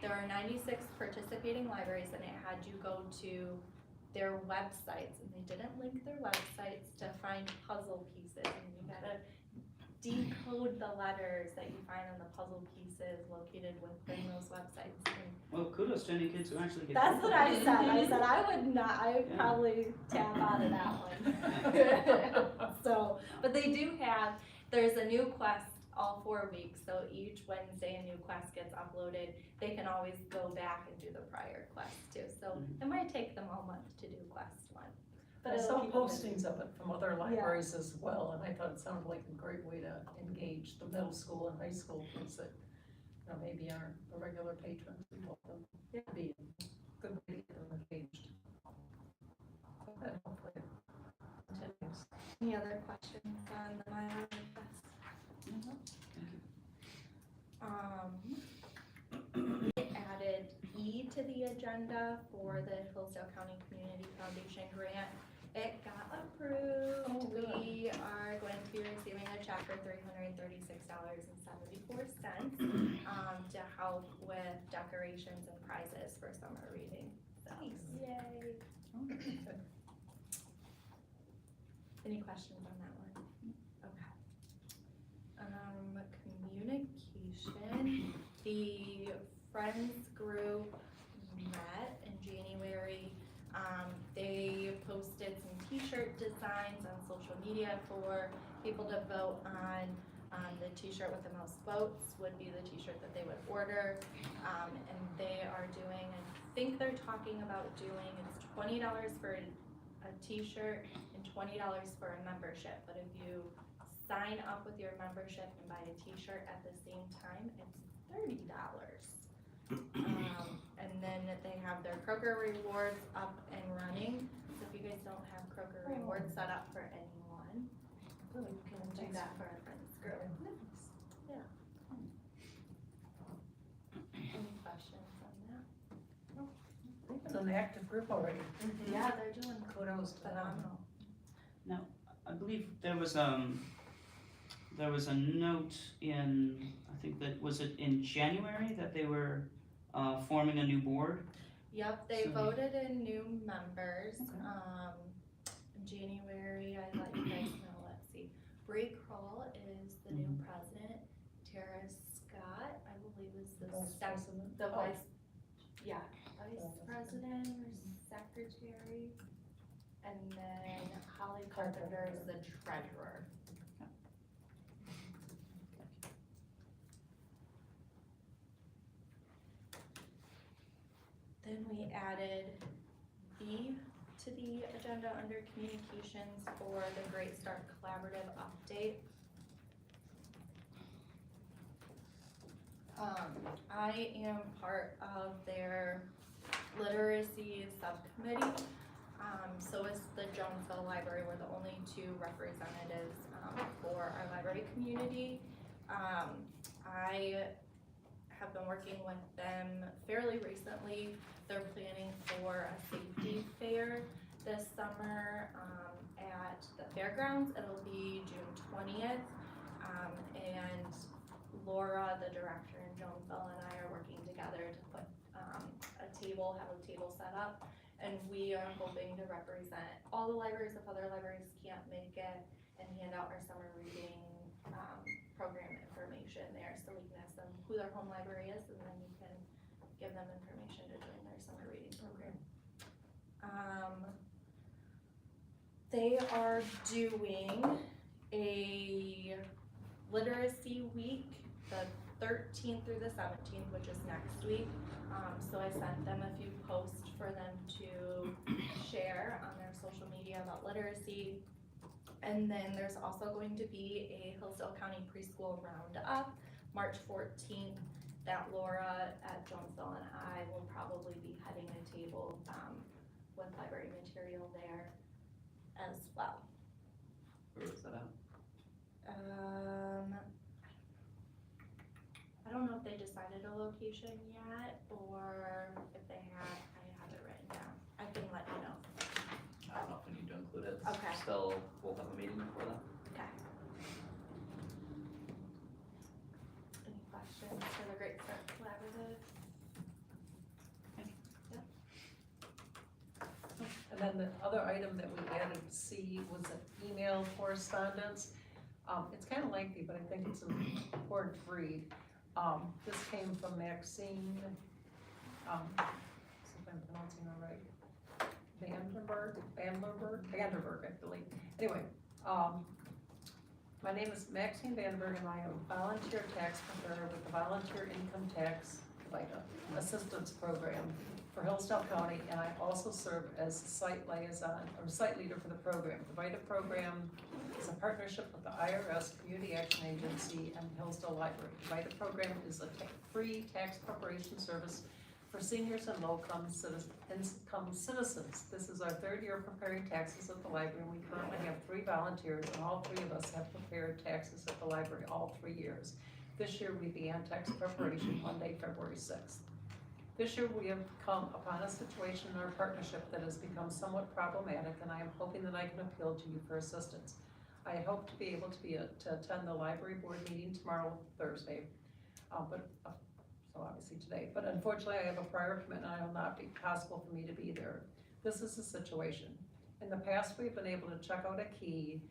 there are 96 participating libraries, and it had you go to their websites, and they didn't link their websites to find puzzle pieces, and you gotta decode the letters that you find on the puzzle pieces located within those websites. And Well, kudos to any kids who actually get. that's what I said. I said I would not. I would Yeah. probably tap out of that one. So, but they do have. There's a new quest all 4 weeks. So each Wednesday a new quest gets uploaded. They can always go back and do the prior quest too. So it might take them all month to do quest one. I it'll saw keep them busy. postings of it from other libraries as well, and I thought it sounded like a great way to engage the middle school and high school kids that, you know, maybe aren't the regular patrons. We want them to be a good way to get them engaged. So that hopefully continues. Any other questions on the My Library Quest? We added E to the agenda for the Hillsdale County Community Foundation grant. It got approved. Oh, good. We are going to be receiving a check for $336.74 to help with decorations and prizes for summer reading. So, yay. Good. Any questions on that one? Okay. Communication, the Friends group met in January. They posted some t-shirt designs on social media for people to vote on. The t-shirt with the most votes would be the t-shirt that they would order. And they are doing, I think they're talking about doing, it's $20 for a t-shirt and $20 for a membership, but if you sign up with your membership and buy a t-shirt at the same time, it's $30. And then they have their Kroger rewards up and running, so if you guys don't have Kroger rewards set up for anyone, you can do that for a friend's group. Yeah. Any questions on that? They've been an active group already. Yeah, they're doing Kudos to them. phenomenal. I believe there was a note in, I think that, was it in January that they were forming a new board? Yep, they So- voted in new members, Okay. in January, I let you guys know, let's see. Bree Kroll is the new president, Tara Scott, I believe is the Vice president. the Oh. vice, yeah, vice Yeah. president or secretary. And then Holly Carpenter is the treasurer. Then we added B to the agenda under communications for the Great Start Collaborative update. I am part of their literacy subcommittee. So is the Jonesville Library. We're the only two representatives for our library community. I have been working with them fairly recently. They're planning for a safety fair this summer at the fairgrounds. It'll be June 20th. And Laura, the director in Jonesville, and I are working together to put have a table set up And we are hoping to represent all the libraries if other libraries can't make it, and hand out our summer reading, program information there, so we can ask them who their home library is, and then you can give them information to join their summer reading program. They are doing a literacy week, the 13th through the 17th, which is next week. So I sent them a few posts for them to share on their social media about literacy. And then there's also going to be a Hillsdale County Preschool Roundup, March 14th, that Laura at Jonesville and I will probably be heading a table, with library material there as well. Where was that at? I don't know if they decided a location yet, or if they have, I have it written down. I can let you know. I don't know if we need to include it. Okay. Still, we'll have a meeting before that. Okay. Any questions for the Great Start Collaborative? And then the other item that we added C was an email correspondence. It's kind of lengthy, but I think it's important to read. This came from Maxine, see if I'm pronouncing it right, Vanderberg, I believe. Anyway, my name is Maxine Vanderberg, and I am a volunteer tax preparer with the Volunteer Income Tax Assistance Program for Hillsdale County, and I also serve as site liaison, or site leader for the program. The VITA program is a partnership with the IRS, Community Action Agency, and Hillsdale Library. The VITA program is a free tax preparation service for seniors and low-income citizens. This is our third year preparing taxes at the library, and we currently have 3 volunteers, and all 3 of us have prepared taxes at the library all 3 years. This year we began tax preparation Monday, February 6th. This year we have come upon a situation in our partnership that has become somewhat problematic, and I am hoping that I can appeal to you for assistance. I hope to be able to attend the library board meeting tomorrow, Thursday, so obviously today, but unfortunately I have a prior commitment and it will not be possible for me to be there. This is the situation. In the past, we've been able to check out a key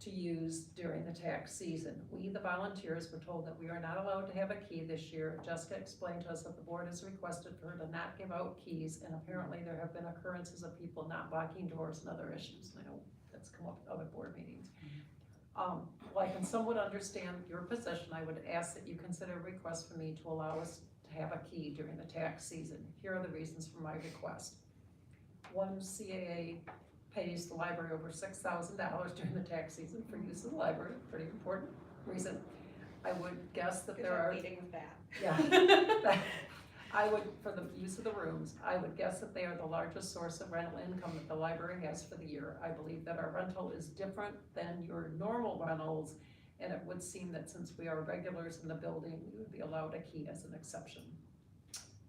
to use during the tax season. We, the volunteers, were told that we are not allowed to have a key this year. Jessica explained to us that the board has requested for her to not give out keys, and apparently there have been occurrences of people not locking doors and other issues, and I know that's come up at other board meetings. Well, I can somewhat understand your position. I would ask that you consider a request for me to allow us to have a key during the tax season. Here are the reasons for my request. One, CAA pays the library over $6,000 during the tax season for use of the library, pretty important reason. I would guess that there are. Meeting with that. Yeah. I would, for the use of the rooms, I would guess that they are the largest source of rental income that the library has for the year. I believe that our rental is different than your normal rentals, and it would seem that since we are regulars in the building, we would be allowed a key as an exception.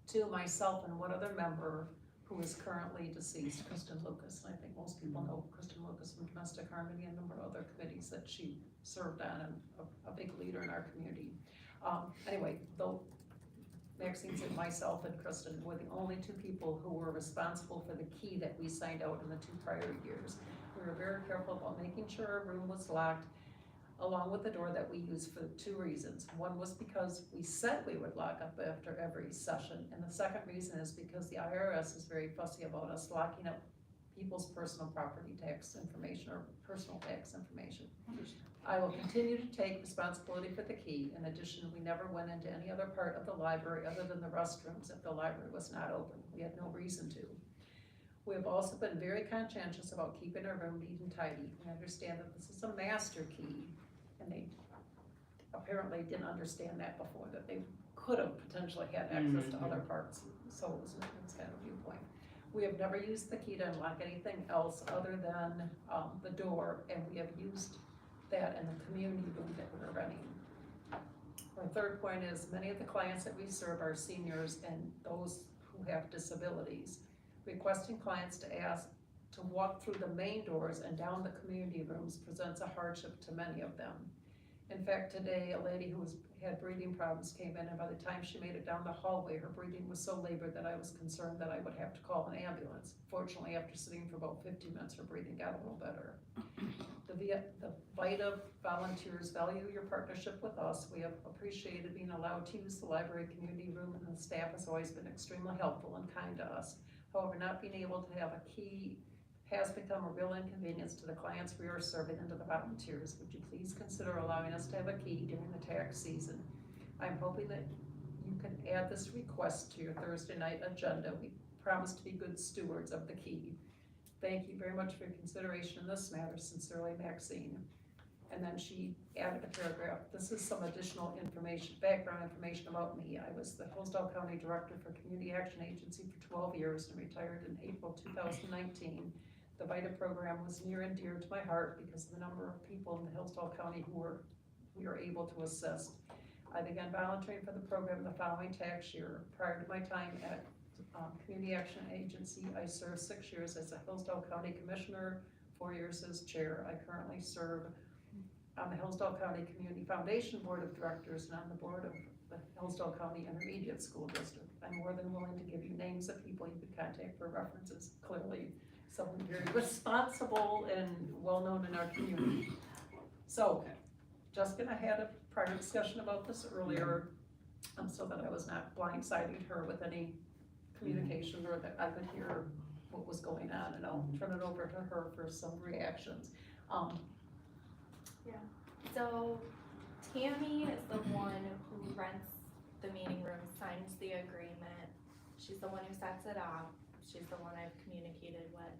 2, myself and one other member who is currently deceased, Kristen Lucas, and I think most people know Kristen Lucas from Domestic Harmony and a number of other committees that she served on, and a big leader in our community. Anyway, though Maxine said myself and Kristen were the only 2 people who were responsible for the key that we signed out in the 2 prior years. We were very careful about making sure our room was locked, along with the door that we used, for 2 reasons. One was because we said we would lock up after every session, and the second reason is because the IRS is very fussy about us locking up people's personal property tax information or personal tax information. I will continue to take responsibility for the key. In addition, we never went into any other part of the library other than the restrooms if the library was not open. We had no reason to. We have also been very conscientious about keeping our room neat and tidy. We understand that this is a master key, and they apparently didn't understand that before, that they could have potentially had access to other parts. So it was kind of a viewpoint. We have never used the key to unlock anything else other than the door, and we have used that in the community room that we're renting. Our third point is many of the clients that we serve are seniors and those who have disabilities. Requesting clients to walk through the main doors and down the community rooms presents a hardship to many of them. In fact, today, a lady who had breathing problems came in, and by the time she made it down the hallway, her breathing was so labored that I was concerned that I would have to call an ambulance. Fortunately, after sitting for about 15 minutes, her breathing got a little better. The VITA volunteers value your partnership with us. We have appreciated being allowed to use the library community room, and the staff has always been extremely helpful and kind to us. However, not being able to have a key has become a real inconvenience to the clients we are serving and to the volunteers. Would you please consider allowing us to have a key during the tax season? I'm hoping that you can add this request to your Thursday night agenda. We promise to be good stewards of the key. Thank you very much for your consideration in this matter. Sincerely, Maxine. And then she added a paragraph. This is some additional information, background information about me. I was the Hillsdale County Director for Community Action Agency for 12 years and retired in April 2019. The VITA program was near and dear to my heart because of the number of people in the Hillsdale County we were able to assist. I began volunteering for the program the following tax year. Prior to my time at Community Action Agency, I served 6 years as a Hillsdale County Commissioner, 4 years as Chair. I currently serve on the Hillsdale County Community Foundation Board of Directors and on the board of the Hillsdale County Intermediate School District. I'm more than willing to give you names of people you could contact for references. Clearly, someone very responsible and well-known in our community. So, Jessica and I had a prior discussion about this earlier, so that I was not blindsiding her with any communication or that I could hear what was going on, and I'll turn it over to her for some reactions. So Tammy is the one who rents the meeting room, signs the agreement. She's the one who sets it up. She's the one I've communicated with.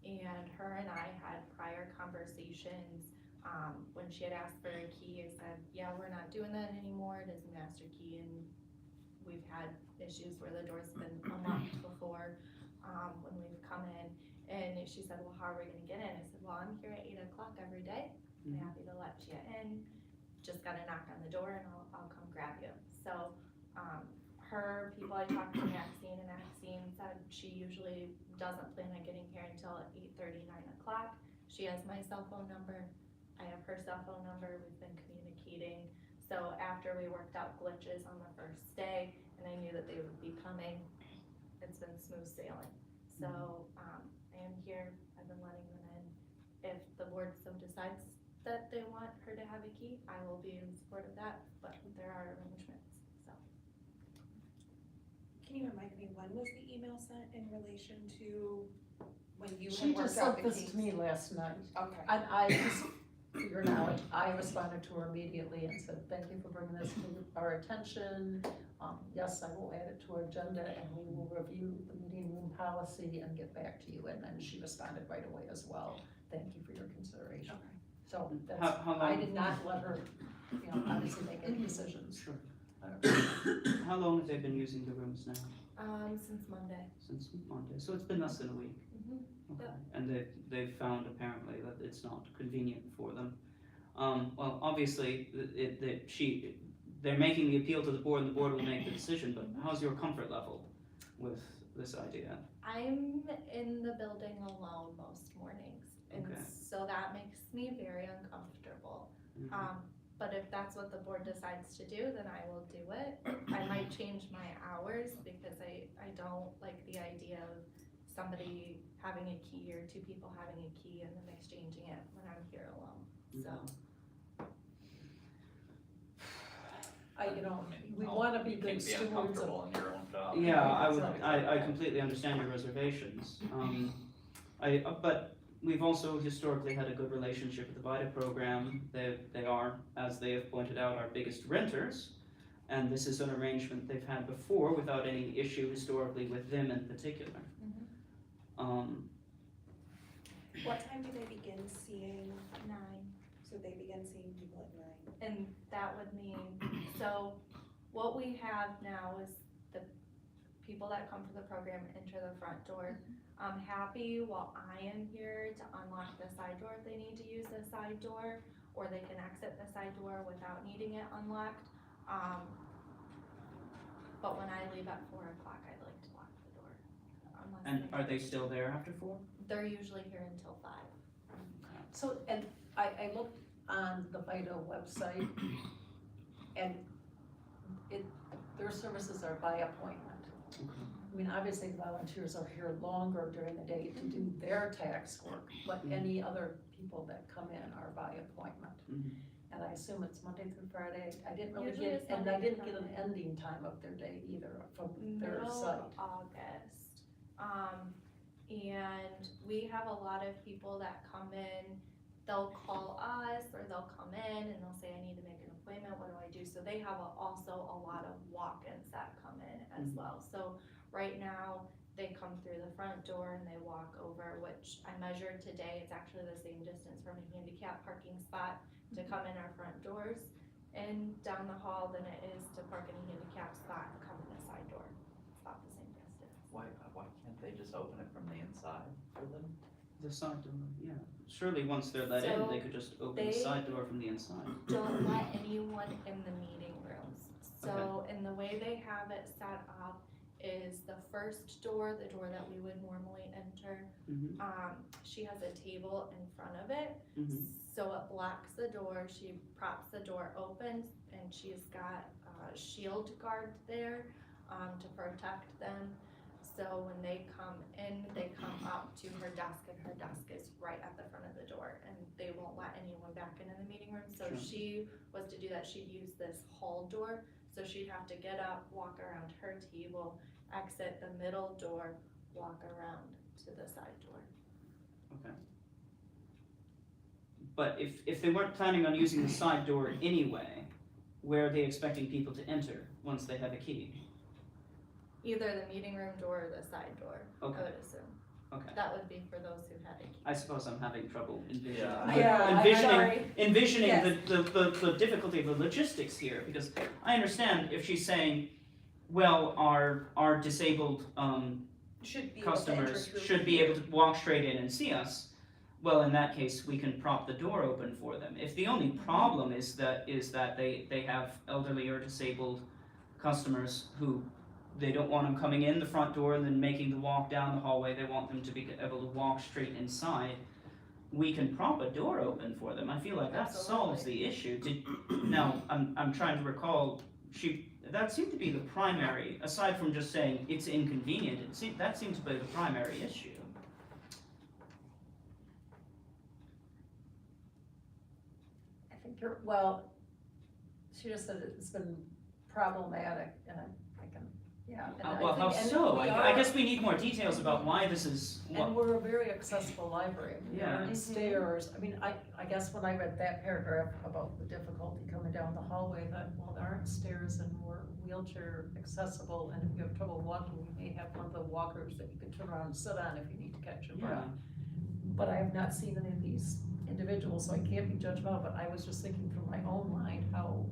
And her and I had prior conversations. When she had asked for a key, I said, yeah, we're not doing that anymore. It is a master key, and we've had issues where the door's been unlocked before when we've come in. And she said, well, how are we gonna get in? I said, well, I'm here at 8 o'clock every day. I'm happy to let you in. Just gotta knock on the door and I'll come grab you. So, her people I talked to, Maxine, and Maxine said she usually doesn't plan on getting here until 8:30, 9 o'clock. She has my cell phone number. I have her cell phone number. We've been communicating. So after we worked out glitches on the first day and I knew that they would be coming, it's been smooth sailing. So, I am here. I've been letting them in. If the board so decides that they want her to have a key, I will be in support of that, but there are arrangements, so. Can you remind me, when was the email sent in relation to when you She had worked just out sent the this kinks? to me last night, Okay. and I just figured out, I responded to her immediately and said, thank you for bringing this to our attention. Yes, I will add it to our agenda and we will review the meeting room policy and get back to you. And then she responded right away as well. Thank you for your consideration. Okay. So that's, How long? I did not let her, obviously make any decisions. Sure. How long have they been using the rooms now? Since Monday. Since Monday, so it's been less than a week. Okay. Yep. And they've found apparently that it's not convenient for them. Well, obviously, they're making the appeal to the board and the board will make the decision, but how's your comfort level with this idea? I'm in the building alone most mornings, and Okay. so that makes me very uncomfortable. Mhm. But if that's what the board decides to do, then I will do it. I might change my hours because I don't like the idea of somebody having a key or two people having a key and then exchanging it when I'm here alone, so. We wanna be You good can't be stewards of. uncomfortable in your own job. Yeah, Exactly. I completely understand your reservations. But we've also historically had a good relationship with the VITA program. They are, as they have pointed out, our biggest renters. And this is an arrangement they've had before without any issue historically with them in particular. What time do they begin seeing, 9. so they begin seeing people at 9? And that would mean, so what we have now is the people that come to the program enter the front door. I'm happy while I am here to unlock the side door if they need to use the side door, or they can exit the side door without needing it unlocked. But when I leave at 4 o'clock, I like to lock the door. And are they still there after 4? They're usually here until 5. So, and I looked on the VITA website, and their services are by appointment. I mean, obviously volunteers are here longer during the day to do their tax work, but any other people that come in are by appointment. Mhm. And I assume it's Monday through Friday. I didn't really Usually get, it's and Monday I didn't through get an Friday. ending time of their day either from their Middle site. of August. And we have a lot of people that come in, they'll call us or they'll come in and they'll say, I need to make an appointment, what do I do? So they have also a lot of walk-ins that come in as well. So right now, they come through the front door and they walk over, which I measured today, it's actually the same distance from a handicap parking spot to come in our front doors and down the hall than it is to park in a handicap spot and come in the side door. It's about the same distance. Why can't they just open it from the inside for them? The side door, yeah. Surely once they're let in, So they could just open the they- side door from the inside. Don't let anyone in the meeting rooms. So, in the way they have it set up is the first door, the door that we would normally enter, Mhm. she has a table in front of it. Mhm. So it blocks the door, she props the door open, and she's got a shield guard there, to protect them. So when they come in, they come up to her desk, and her desk is right at the front of the door, and they won't let anyone back into the meeting room. So Sure. she was to do that, she'd use this hall door, so she'd have to get up, walk around her table, exit the middle door, walk around to the side door. Okay. But if they weren't planning on using the side door anyway, where are they expecting people to enter once they have a key? Either the meeting room door or the side door, I Okay, would assume. okay. That would be for those who had a key. I suppose I'm having trouble envisioning. Yeah. Envisioning Yes. the difficulty of the logistics here, because I understand if she's saying, well, our disabled Should be able to enter customers through should be here. able to walk straight in and see us, well, in that case, we can prop the door open for them. If the only problem is that they have elderly or disabled customers who they don't want them coming in the front door and then making the walk down the hallway, they want them to be able to walk straight inside, we can prop a door open for them. I feel like that solves the issue. Now, I'm trying to recall, that seemed to be the primary, aside from just saying it's inconvenient, that seemed to be the primary issue. I think well, she just said it's been problematic, and I can, yeah. And I Well, how think- and so? we I are- guess we need more details about why this is, And we're a very accessible library. There Yeah. aren't stairs. I mean, I guess when I read that paragraph about the difficulty coming down the hallway, that, well, there aren't stairs and we're wheelchair accessible, and if you have trouble walking, we may have one of the walkers that you can turn around and sit on if you need to catch your breath. But I have not seen any of these individuals, so I can't be judgmental, but I was just thinking through my own mind how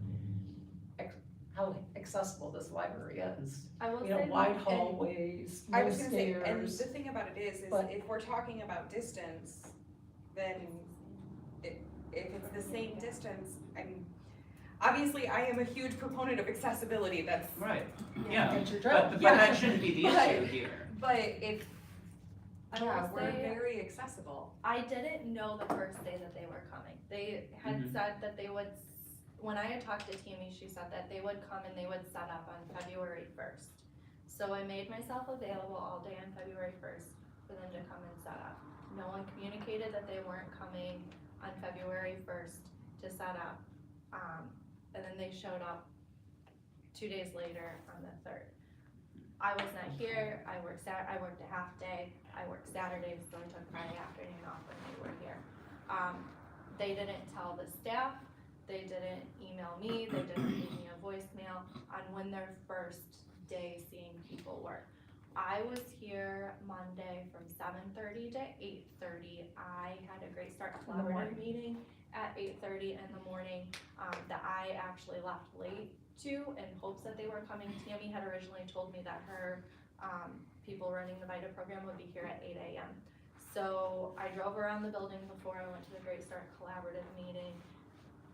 accessible this library is. I will You know, say, wide hallways, I no was gonna say, and stairs. the thing about it is But- if we're talking about distance, then if it's the same distance, I mean, obviously I am a huge proponent of accessibility, that's, right, yeah, Get your but drill. that shouldn't be the But- issue here. but if, I yeah, will we're say, very accessible. I didn't know the first day that they were coming. They had Mhm. said that they would, when I had talked to Tammy, she said that they would come and they would set up on February 1st. So I made myself available all day on February 1st for them to come and set up. No one communicated that they weren't coming on February 1st to set up. And then they showed up 2 days later on the 3rd. I was not here, I worked a half day, I worked Saturdays, so I took Friday afternoon off when they were here. They didn't tell the staff, they didn't email me, they didn't leave me a voicemail on when their first day seeing people were. I was here Monday from 7:30 to 8:30. I had a Great Start In the morning. Collaborative meeting at 8:30 in the morning, that I actually left late to in hopes that they were coming. Tammy had originally told me that her, people running the VITA program would be here at 8 a.m. So I drove around the building before I went to the Great Start Collaborative meeting.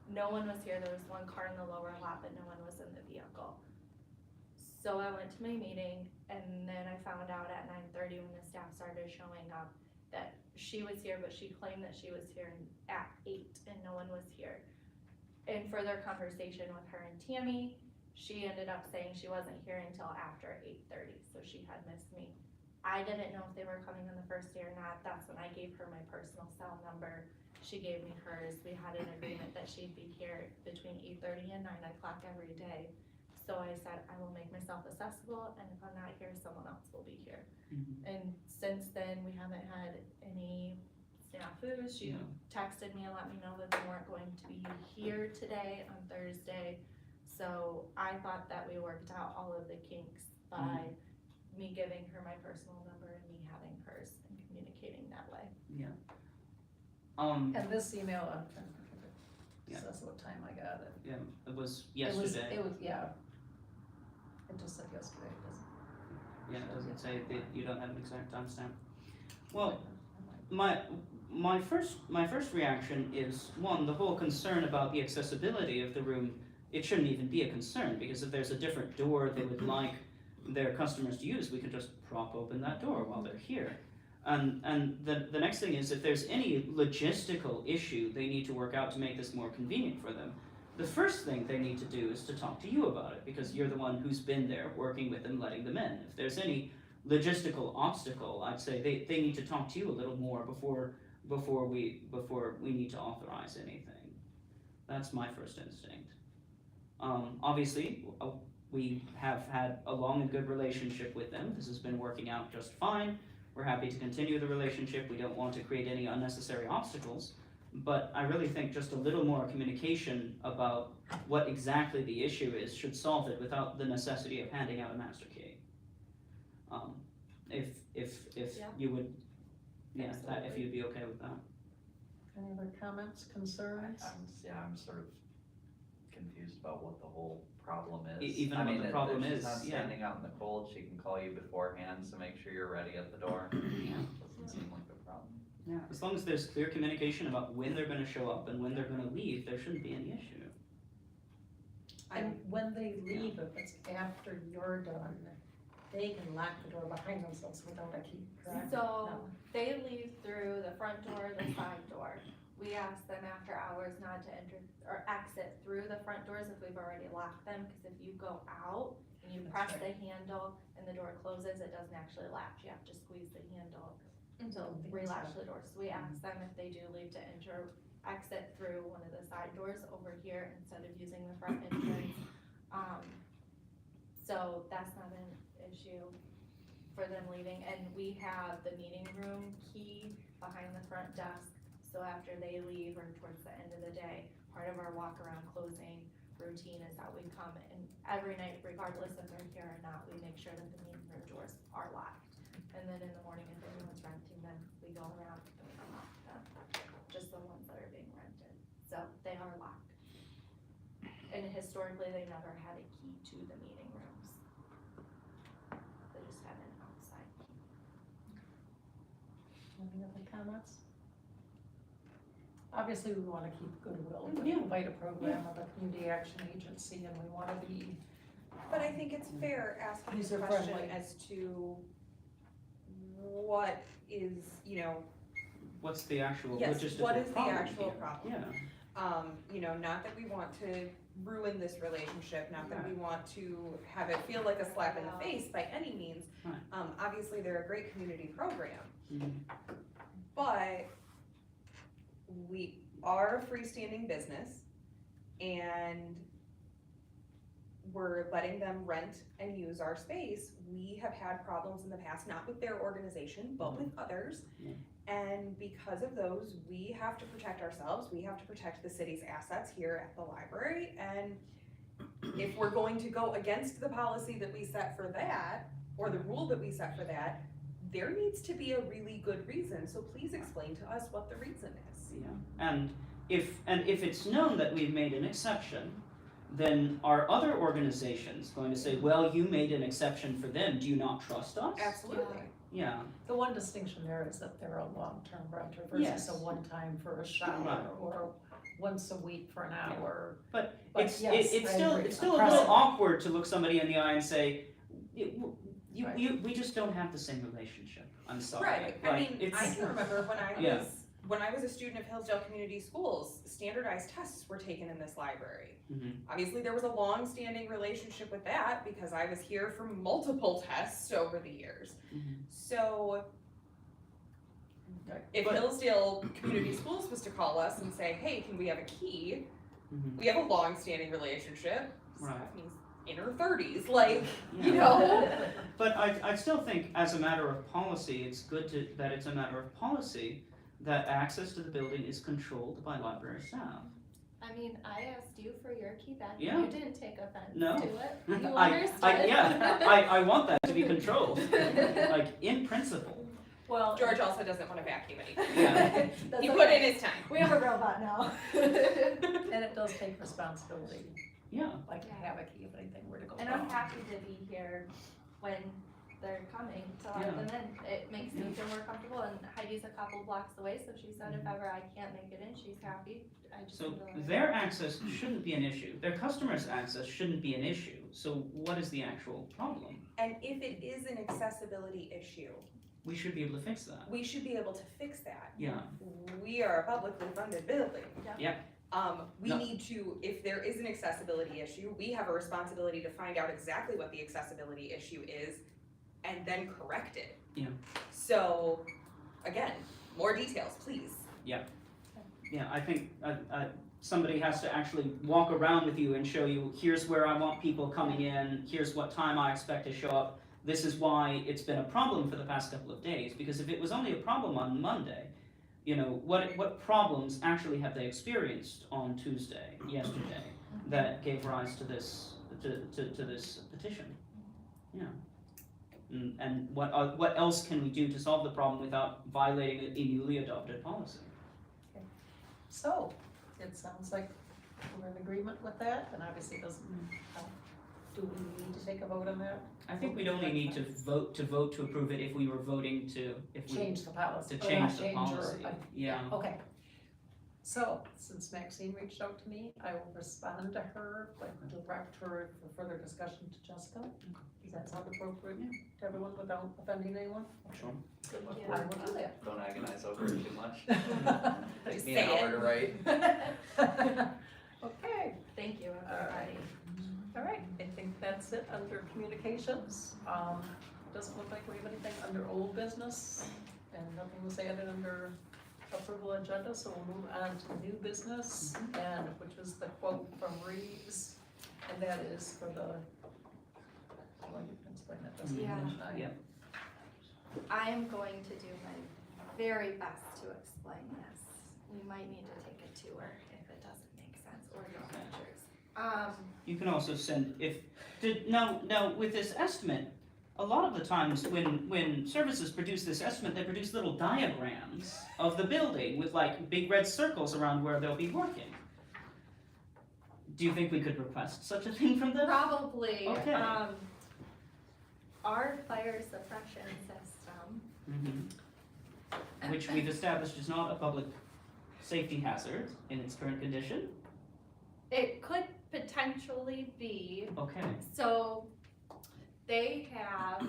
No one was here, there was one car in the lower lot, but no one was in the vehicle. So I went to my meeting, and then I found out at 9:30 when the staff started showing up that she was here, but she claimed that she was here at 8 and no one was here. In further conversation with her and Tammy, she ended up saying she wasn't here until after 8:30, so she had missed me. I didn't know if they were coming on the first day or not. That's when I gave her my personal cell number. She gave me hers. We had an agreement that she'd be here between 8:30 and 9 o'clock every day. So I said, I will make myself accessible, and if I'm not here, someone else will be here. Mhm. And since then, we haven't had any snafus. She texted me and let me know that they weren't going to be here today on Thursday. So I thought that we worked out all of the kinks by me giving her my personal number and me having hers and communicating that way. And this email, Yeah. says what time I got it. Yeah, it was yesterday. It was, yeah. It just said yesterday, it doesn't. Yeah, it doesn't say that you don't have an exact timestamp. Well, my first reaction is, one, the whole concern about the accessibility of the room, it shouldn't even be a concern, because if there's a different door they would like their customers to use, we could just prop open that door while they're here. And the next thing is, if there's any logistical issue they need to work out to make this more convenient for them, the first thing they need to do is to talk to you about it, because you're the one who's been there working with them, letting them in. If there's any logistical obstacle, I'd say they need to talk to you a little more before we need to authorize anything. That's my first instinct. Obviously, we have had a long and good relationship with them. This has been working out just fine. We're happy to continue the relationship. We don't want to create any unnecessary obstacles. But I really think just a little more communication about what exactly the issue is should solve it without the necessity of handing out a master key. If Yeah. you would, if Absolutely. you'd be okay with that. Any other comments, concerns? I'm sort of confused about what the whole problem is. Even I what mean, the problem if is, she's not yeah. standing out in the cold, she can call you beforehand, so make sure you're ready at the door. Doesn't seem like a problem. Yeah, as long as there's clear communication about when they're gonna show up and when they're gonna leave, there shouldn't be any issue. And when they leave, if it's after you're done, they can lock the door behind themselves without a key, correct? So No. they leave through the front door, the side door. We ask them after hours not to enter or exit through the front doors if we've already locked them, because if you go out and you That's press the handle and the door closes, it doesn't actually latch. You have to squeeze the handle to relatch the door. So we ask them if they do leave to exit through one of the side doors over here instead of using the front entrance. So that's not an issue for them leaving, and we have the meeting room key behind the front desk. So after they leave or towards the end of the day, part of our walk around closing routine is that we come and every night, regardless if they're here or not, we make sure that the meeting room doors are locked. And then in the morning, if anyone's renting them, we go around and we unlock them, just the ones that are being rented. So they are locked. And historically, they never had a key to the meeting rooms. They just had an outside key. Any other comments? Obviously, we wanna keep goodwill, we Yeah. invite a program of a community action agency, and we wanna be, But I think it's fair asking the User question friendly. as to what is, What's the actual yes, logistical what is the problem actual here? problem? Yeah, Not that we want to ruin this relationship, not that we Right. want to have it feel like a slap in the face by any means. Right. Obviously, they're a great community program, Mhm. but we are a freestanding business and we're letting them rent and use our space. We have had problems in the past, not with their organization, but with others. Yeah. And because of those, we have to protect ourselves, we have to protect the city's assets here at the library. And if we're going to go against the policy that we set for that, or the rule that we set for that, there needs to be a really good reason, so please explain to us what the reason is. yeah. And if it's known that we've made an exception, then are other organizations going to say, well, you made an exception for them, do you not trust us? Absolutely. Yeah, the one distinction there is that they're a long-term renter versus Yes. a one-time for a shower, Right. or once a week for an hour. but But yes, it's I still, agree. it's still a Across little the- awkward to look somebody in the eye and say, Right. we just don't have the same relationship. I'm sorry. Right, I Like, mean, it's, I can remember Yeah. when I was a student of Hillsdale Community Schools, standardized tests were taken in this library. Mhm. Obviously, there was a long-standing relationship with that because I was here for multiple tests over the years. Mhm. So if But- Hillsdale Community Schools was to call us and say, hey, can we have a key? Mhm. We have a long-standing relationship. Right. Stephanie's in her 30s, like, you Yeah. know. But I still think, as a matter of policy, it's good that it's a matter of policy that access to the building is controlled by library staff. I mean, I asked you for your key back, Yeah. and you didn't take offense No. to it. You I understood. want that to be controlled, like, in principle. Well, George also doesn't want to vacuum anything. Yeah. That's He put okay. in his time. We have a robot now. and it does take responsibility, Yeah, like to have a key if anything were to go And I'm wrong. happy to be here when they're coming to let Yeah. them in. It makes me feel more comfortable, and Heidi's a couple blocks away, so she said if ever I can't make it in, she's happy. I just so need to let her their know. access shouldn't be an issue, their customers' access shouldn't be an issue, so what is the actual problem? And if it is an accessibility issue, We should be able to fix that. we should be able to fix that. Yeah, We are a publicly funded building. Yeah. We No. need to, if there is an accessibility issue, we have a responsibility to find out exactly what the accessibility issue is and then correct it. Yeah. So, again, more details, please. yeah, I think, somebody has to actually walk around with you and show you, here's where I want people coming in, here's what time I expect to show up. This is why it's been a problem for the past couple of days, because if it was only a problem on Monday, you know, what problems actually have they experienced on Tuesday, yesterday, that gave rise to this, to this petition? Yeah. And what else can we do to solve the problem without violating a newly adopted policy? So, it sounds like we're in agreement with that, and obviously it doesn't, do we need to take a vote on that? I think we'd only need to vote to approve it if we were voting to, if we, Change the policy. to or change not the or, policy, yeah. Okay. So, since Maxine reached out to me, I will respond to her, but direct her for further discussion to Jessica. Does that sound appropriate to everyone without offending anyone? Sure. Thank you. I will do that. Don't agonize over it too much. Take Just me an say hour it. to write. Okay, Thank you, everybody. all right, I think that's it under communications. Doesn't look like we have anything under old business, and nothing was added under approval agenda, so we'll move on to new business, and which was the quote from Reeves, and that is for the, well, you can explain that, doesn't it? Yeah. Yeah. I am going to do my very best to explain this. We might need to take a tour if it doesn't make sense, or draw pictures. You can also send, now, with this estimate, a lot of the times when services produce this estimate, they produce little diagrams of the building with like big red circles around where they'll be working. Do you think we could request such a thing from them? Probably, Okay. our fire suppression system, Mhm. Which we've established is not a public safety hazard in its current condition. it could potentially be, Okay. so they have,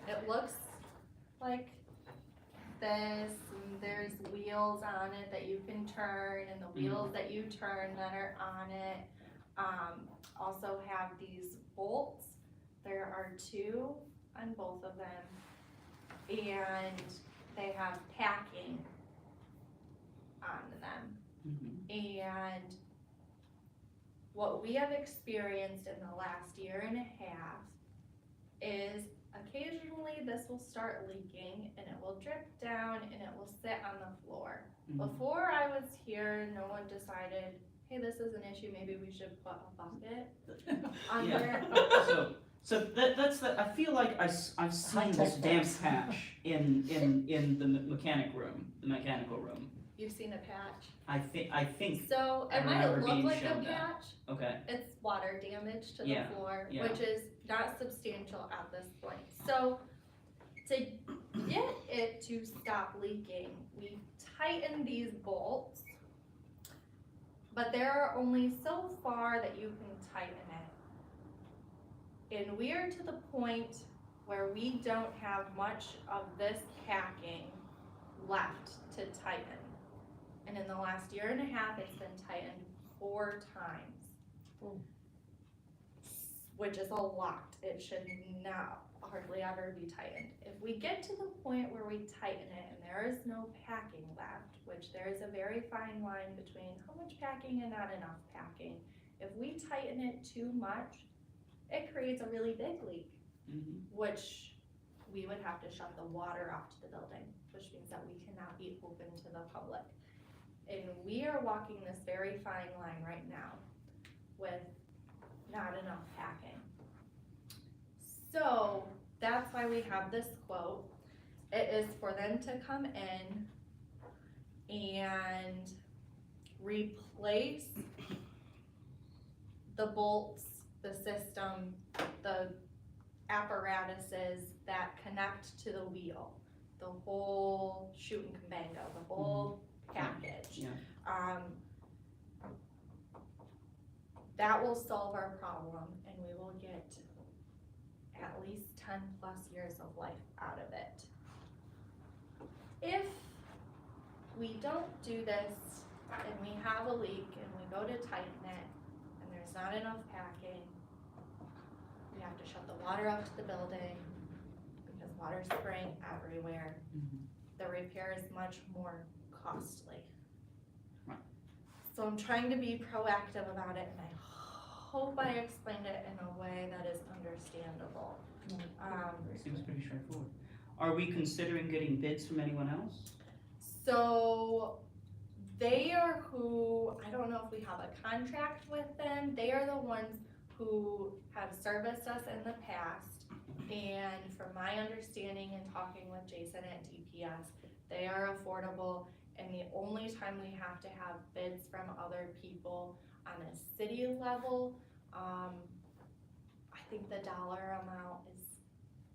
it looks like this, and there's wheels on it that you can turn, and the wheels that you turn that are on it, also have these bolts. There are two on both of them, and they have packing on them. Mhm. And what we have experienced in the last year and a half is occasionally this will start leaking and it will drip down and it will sit on the floor. Mhm. Before I was here, no one decided, hey, this is an issue, maybe we should put a bucket under. So that's the, I feel like I've seen this damp patch in the mechanical room. You've seen a patch. I think, So I it might remember look being like a shown that. patch. okay, It's water damage to Yeah, the floor, yeah. which is not substantial at this point. So to get it to stop leaking, we tighten these bolts, but there are only so far that you can tighten it. And we are to the point where we don't have much of this packing left to tighten. And in the last year and a half, it's been tightened 4 times. Which is a lot. It should not hardly ever be tightened. If we get to the point where we tighten it and there is no packing left, which there is a very fine line between how much packing and not enough packing. If we tighten it too much, it creates a really big leak, which we would have to shut the water off to the building, which means that we cannot be open to the public. And we are walking this very fine line right now with not enough packing. So that's why we have this quote. It is for them to come in and replace the bolts, the system, the apparatuses that connect to the wheel, the whole shoot and combango, the whole package. Yeah. That will solve our problem and we will get at least 10 plus years of life out of it. If we don't do this and we have a leak and we go to tighten it and there's not enough packing, we have to shut the water off to the building because water's spraying everywhere. The repair is much more costly. So I'm trying to be proactive about it and I hope I explained it in a way that is understandable. Seems pretty straightforward. Are we considering getting bids from anyone else? So they are who, I don't know if we have a contract with them, they are the ones who have serviced us in the past. And from my understanding and talking with Jason at DPS, they are affordable. And the only time we have to have bids from other people on a city level, I think the dollar amount is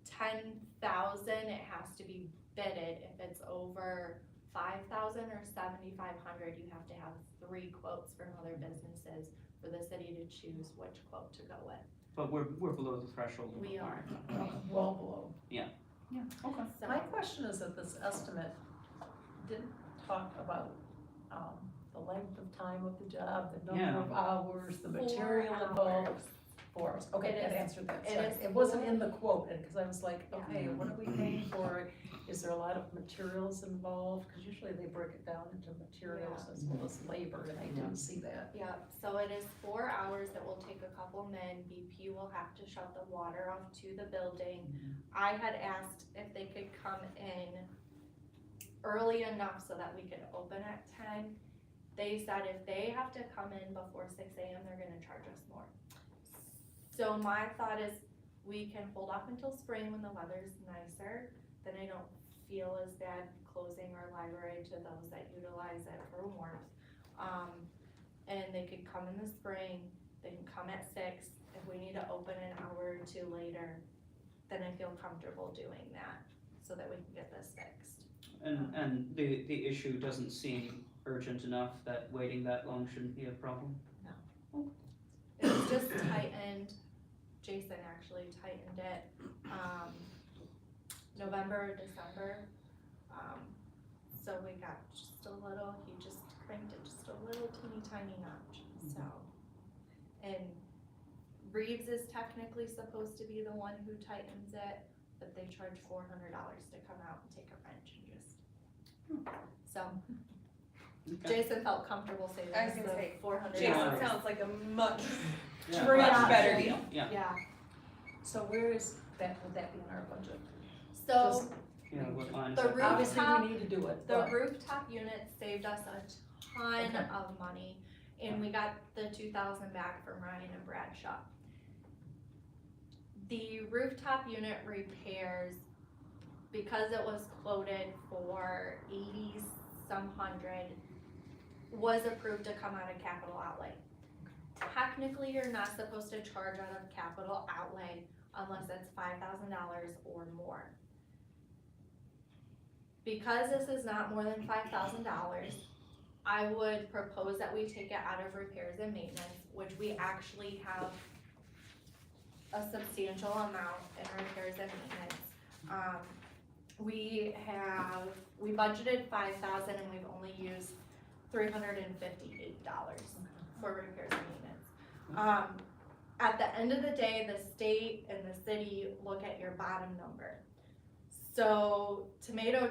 10,000. It has to be bidded. If it's over 5,000 or 7,500, you have to have 3 quotes from other businesses for the city to choose which quote to go with. But we're below the threshold. We are. Well below. Yeah, okay. So, My question is that this estimate didn't talk about, the length of time of the job, the number of hours, the 4 material involved. hours. 4 hours, okay, It that is- answered that, it sorry. is It wasn't 4. in the quote, and, cause I was like, Yeah. okay, what are we paying for? Is there a lot of materials involved? Cause usually they break it down into materials as well as labor, and I didn't see that. Yeah, so it is 4 hours that will take a couple men. BP will have to shut the water off to the building. I had asked if they could come in early enough so that we could open at 10. They said if they have to come in before 6 a.m., they're gonna charge us more. So my thought is we can hold off until spring when the weather's nicer, then I don't feel as bad closing our library to those that utilize it for warmth. And they could come in the spring, they can come at 6. If we need to open an hour or 2 later, then I feel comfortable doing that so that we can get this fixed. And the issue doesn't seem urgent enough that waiting that long shouldn't be a problem? It was just tightened, Jason actually tightened it, November, December. So we got just a little, he just cranked it just a little teeny tiny notch, so. And Reeves is technically supposed to be the one who tightens it, but they charge $400 to come out and take a wrench and just, so. Okay. Jason felt comfortable saying I was this, gonna so say, $400. Jason sounds like a much Yeah. Yeah. better deal. Yeah. Yeah, So where is that, would that be in our budget? so Yeah, what line is The that? roof- Obviously, Rooftop- we need to do it, the but, rooftop unit saved us a ton Okay. of money, and we got the 2,000 back from Ryan and Bradshaw. The rooftop unit repairs, because it was quoted for 80-some hundred, was approved to come out of capital outlay. Technically, you're not supposed to charge out of capital outlay unless it's $5,000 or more. Because this is not more than $5,000, I would propose that we take it out of repairs and maintenance, which we actually have a substantial amount in repairs and maintenance. We budgeted $5,000 and we've only used $358 for repairs and maintenance. At the end of the day, the state and the city look at your bottom number. So tomato,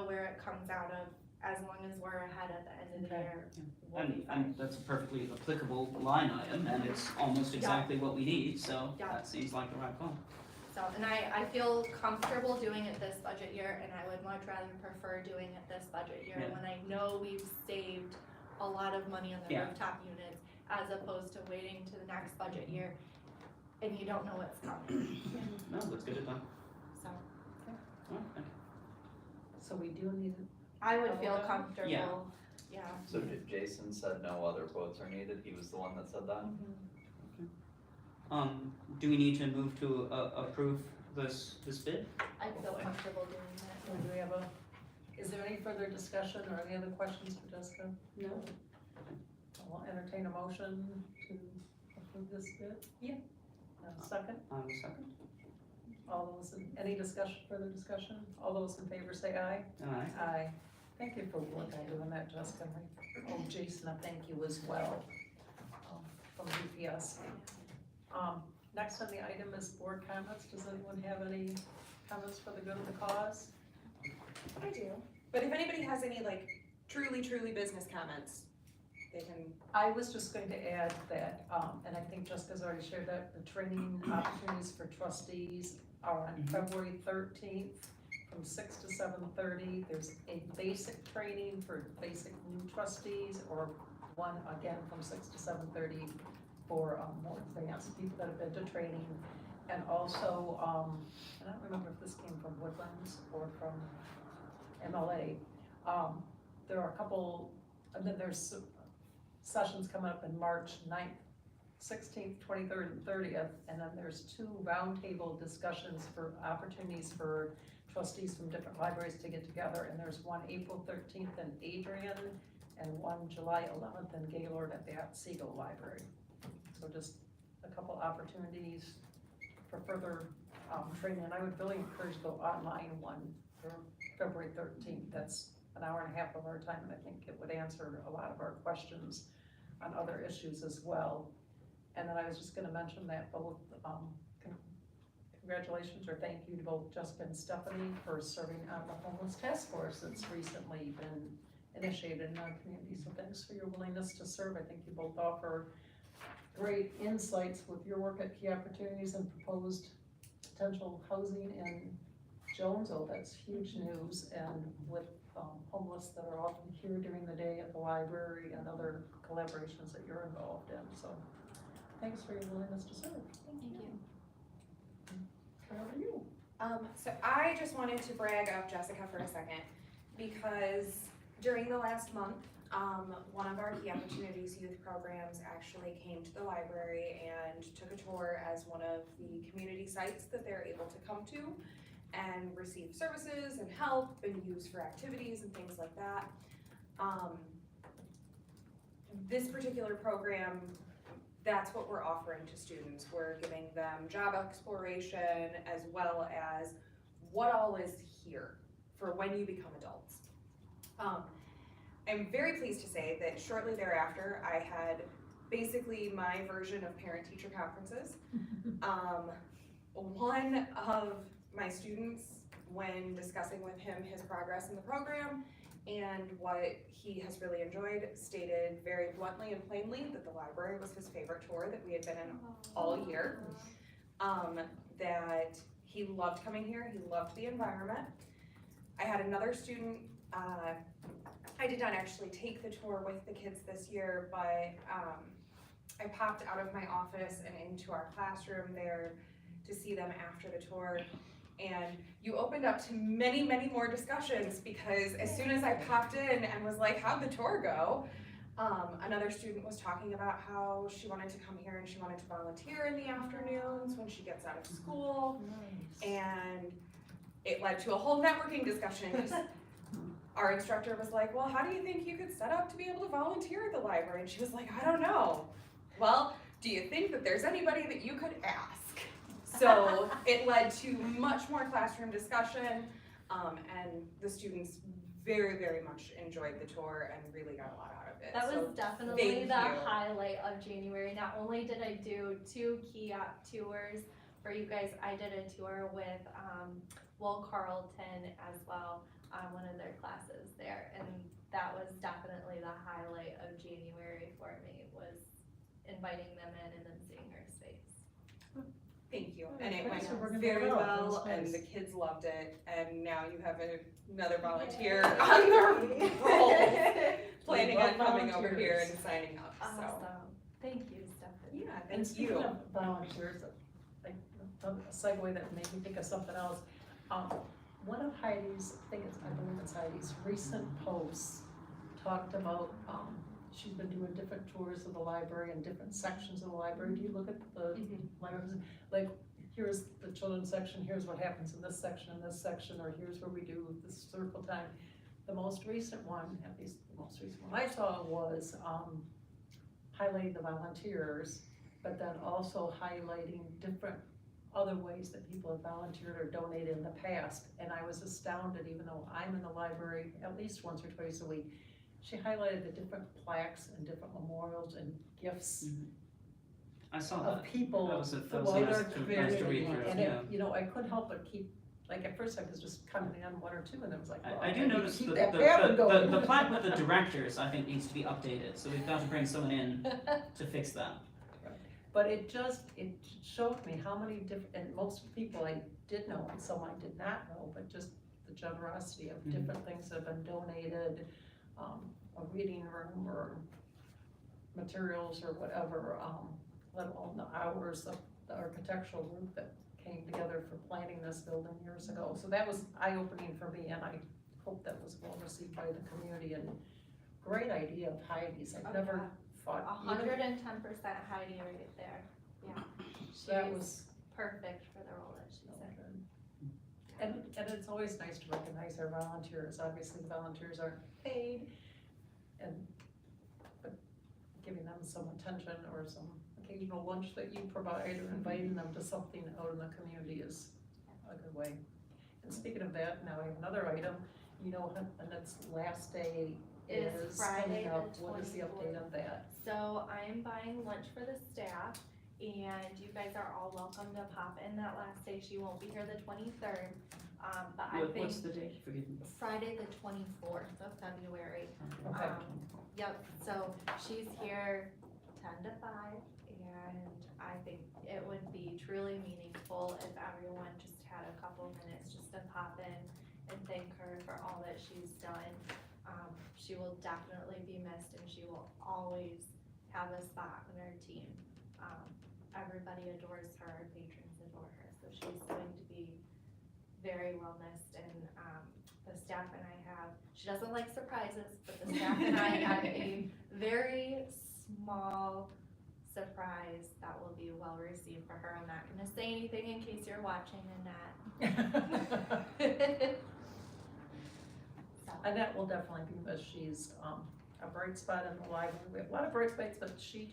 where it comes out of, as long as we're ahead at the end of the Okay. year. And that's a perfectly applicable line item, and it's almost exactly what we need, so Yeah. that seems like the right call. So, and I feel comfortable doing it this budget year, and I would much rather prefer doing it this budget year, Yeah. when I know we've saved a lot of money on the Yeah. rooftop units, as opposed to waiting to the next budget year, and you don't know what's coming, No, let's get it done. so. All right, thank you. So we do need, I would feel Okay. comfortable, Yeah. yeah. So Jason said no other quotes are needed, he was the one that said that? Do we need to move to, approve this bid? I feel comfortable doing that. do we have a, is there any further discussion or any other questions for Jessica? No. I'll entertain a motion to approve this bid. Yeah. Second, I will second. all those, any discussion, further discussion? All those in favor say aye. Aye. Aye. Thank you for working on doing that, Jessica. Oh, Jason, I thank you as well, from UPS. Next on the item is board comments. Does anyone have any comments for the good of the cause? I do. But if anybody has any like truly business comments, they can. I was just going to add that, and I think Jessica's already shared that, the training opportunities for trustees are on February 13th from 6 to 7:30. There's a basic training for basic new trustees, or one again from 6 to 7:30 for more advanced people that have been to training. And also, I don't remember if this came from Woodlands or from MLA. There are a couple, and then there's sessions coming up in March 9th, 16th, 23rd, and 30th, and then there's 2 roundtable discussions for opportunities for trustees from different libraries to get together, and there's one April 13th in Adrian, and one July 11th in Gaylord at the Otsego Library. So just a couple opportunities for further training, and I would really encourage the online one for February 13th. That's an hour and a half of our time, and I think it would answer a lot of our questions on other issues as well. And then I was just gonna mention that both, congratulations or thank you to both Jessica and Stephanie for serving on the homeless task force that's recently been initiated in our community. So thanks for your willingness to serve. I think you both offer great insights with your work at Key Opportunities and proposed potential housing in Jonesville. That's huge news, and with homeless that are often here during the day at the library and other collaborations that you're involved in. So thanks for your willingness to serve. Thank you. How are you? So I just wanted to brag up Jessica for a second, because during the last month, one of our Key Opportunities youth programs actually came to the library and took a tour as one of the community sites that they're able to come to and receive services and help and use for activities and things like that. This particular program, that's what we're offering to students. We're giving them job exploration as well as what all is here for when you become adults. I'm very pleased to say that shortly thereafter, I had basically my version of parent-teacher conferences. One of my students, when discussing with him his progress in the program and what he has really enjoyed, stated very bluntly and plainly that the library was his favorite tour that we had been in all year. That he loved coming here, he loved the environment. I had another student, I did not actually take the tour with the kids this year, but I popped out of my office and into our classroom there to see them after the tour. And you opened up to many more discussions, because as soon as I popped in and was like, how'd the tour go? Another student was talking about how she wanted to come here and she wanted to volunteer in the afternoons when she gets out of school. Nice. And it led to a whole networking discussion. Our instructor was like, well, how do you think you could set up to be able to volunteer at the library? And she was like, I don't know. Well, do you think that there's anybody that you could ask? So it led to much more classroom discussion, and the students very, very much enjoyed the tour and really got a lot out of it. That So was definitely thank the you. highlight of January. Not only did I do 2 kiosk tours for you guys, I did a tour with Will Carlton as well on one of their classes there, and that was definitely the highlight of January for me, was inviting them in and then seeing her space. Thank you, Oh, and it okay, went so we're gonna very go. well, That's and nice. the kids loved it, and now you have another volunteer on the roll, planning on love coming over here volunteers. and signing up, so. Awesome. Thank you, Stephanie. Yeah, And thank speaking you. of volunteers, like, a segue that made me think of something else. One of Heidi's, I believe it's Heidi's recent posts talked about, she's been doing different tours of the library and different sections of the library. Do you look at the libraries? Like, here's the children's section, here's what happens in this section, or here's where we do this circle time. The most recent one, at least the most recent one I saw, was, highlighting the volunteers, but then also highlighting different other ways that people have volunteered or donated in the past. And I was astounded, even though I'm in the library at least once or twice a week, she highlighted the different plaques and different memorials and gifts I saw of that. people That was throughout nice our to community. read through, And yeah. it, you know, I couldn't help but keep, like, at first I was just commenting on 1 or 2, and then it was like, well, I do need to notice keep the, that pattern the going. plaque with the directors, I think, needs to be updated, so we've got to bring someone in to fix that. But it showed me how many different, and most people I did know, and some I did not know, but just the generosity of different things that have been donated, a reading room or materials or whatever, let alone the hours of the architectural group that came together for planning this building years ago. So that was eye-opening for me, and I hope that was well received by the community, and great idea of Heidi's. I've never thought. 110% Heidi right there. Yeah. That She's was perfect for the role that she's in. And it's always nice to recognize our volunteers. Obviously, the volunteers aren't paid, but giving them some attention or some occasional lunch that you provide or inviting them to something out in the community is a good way. And speaking of that, now I have another item. You know, and its last day Is is Friday coming up. the What is the update on that? So I'm buying lunch for the staff, and you guys are all welcome to pop in that last day. She won't be here the 23rd, but I think What's the date? Forgive me. Friday the 24th of February. Okay. Yep, so she's here 10 to 5, and I think it would be truly meaningful if everyone just had a couple minutes just to pop in and thank her for all that she's done. She will definitely be missed, and she will always have a spot on our team. Everybody adores her, our patrons adore her, so she's going to be very well missed, and the staff and I have, she doesn't like surprises, but the staff and I have a very small surprise that will be well received for her. I'm not gonna say anything in case you're watching, Annette. And that will definitely be missed. She's a bright spot in the library. We have a lot of bright spots, but she's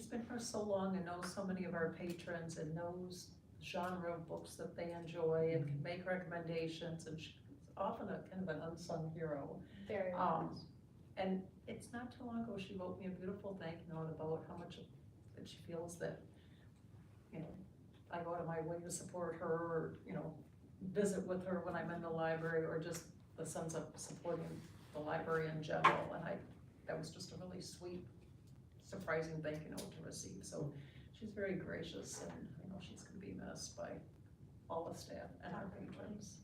been here so long and knows so many of our patrons and knows the genre of books that they enjoy and can make recommendations, and she's often a kind of an unsung hero. Very And it's not too long ago, she wrote me a beautiful thank you note about how much that she feels that, you know, I go out of my way to support her, or, you know, visit with her when I'm in the library, or just the sense of supporting the library in general. And that was just a really sweet, surprising thank you note to receive. So she's very gracious, and I know she's gonna be missed by all the staff and our patrons.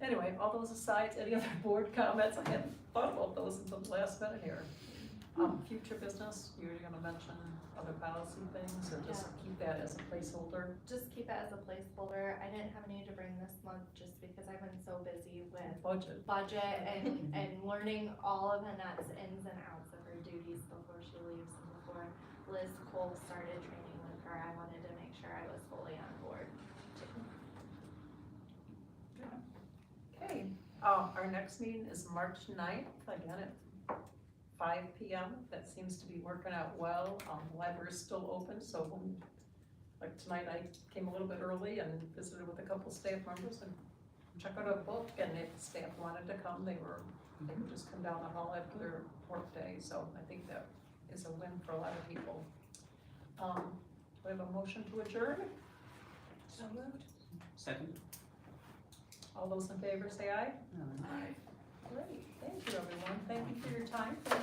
Anyway, all those aside, any other board comments? I hadn't thought about those until the last minute here. Future business, you're gonna mention other policy things, or just keep that as a placeholder? Just keep it as a placeholder. I didn't have any to bring this month just because I've been so busy with budget and learning all of Annette's ins and outs of her duties before she leaves, and before Liz Cole started training with her. I wanted to make sure I was fully on board. Okay, our next meeting is March 9th, again at 5 p.m. That seems to be working out well. The library is still open, so when Like tonight, I came a little bit early and visited with a couple staff members and checked out a book, and if staff wanted to come, they could just come down the hall after their work day, so I think that is a win for a lot of people. We have a motion to adjourn, So moved. Second? all those in favor say aye. Aye. Great, thank you everyone, thank you for your time, thank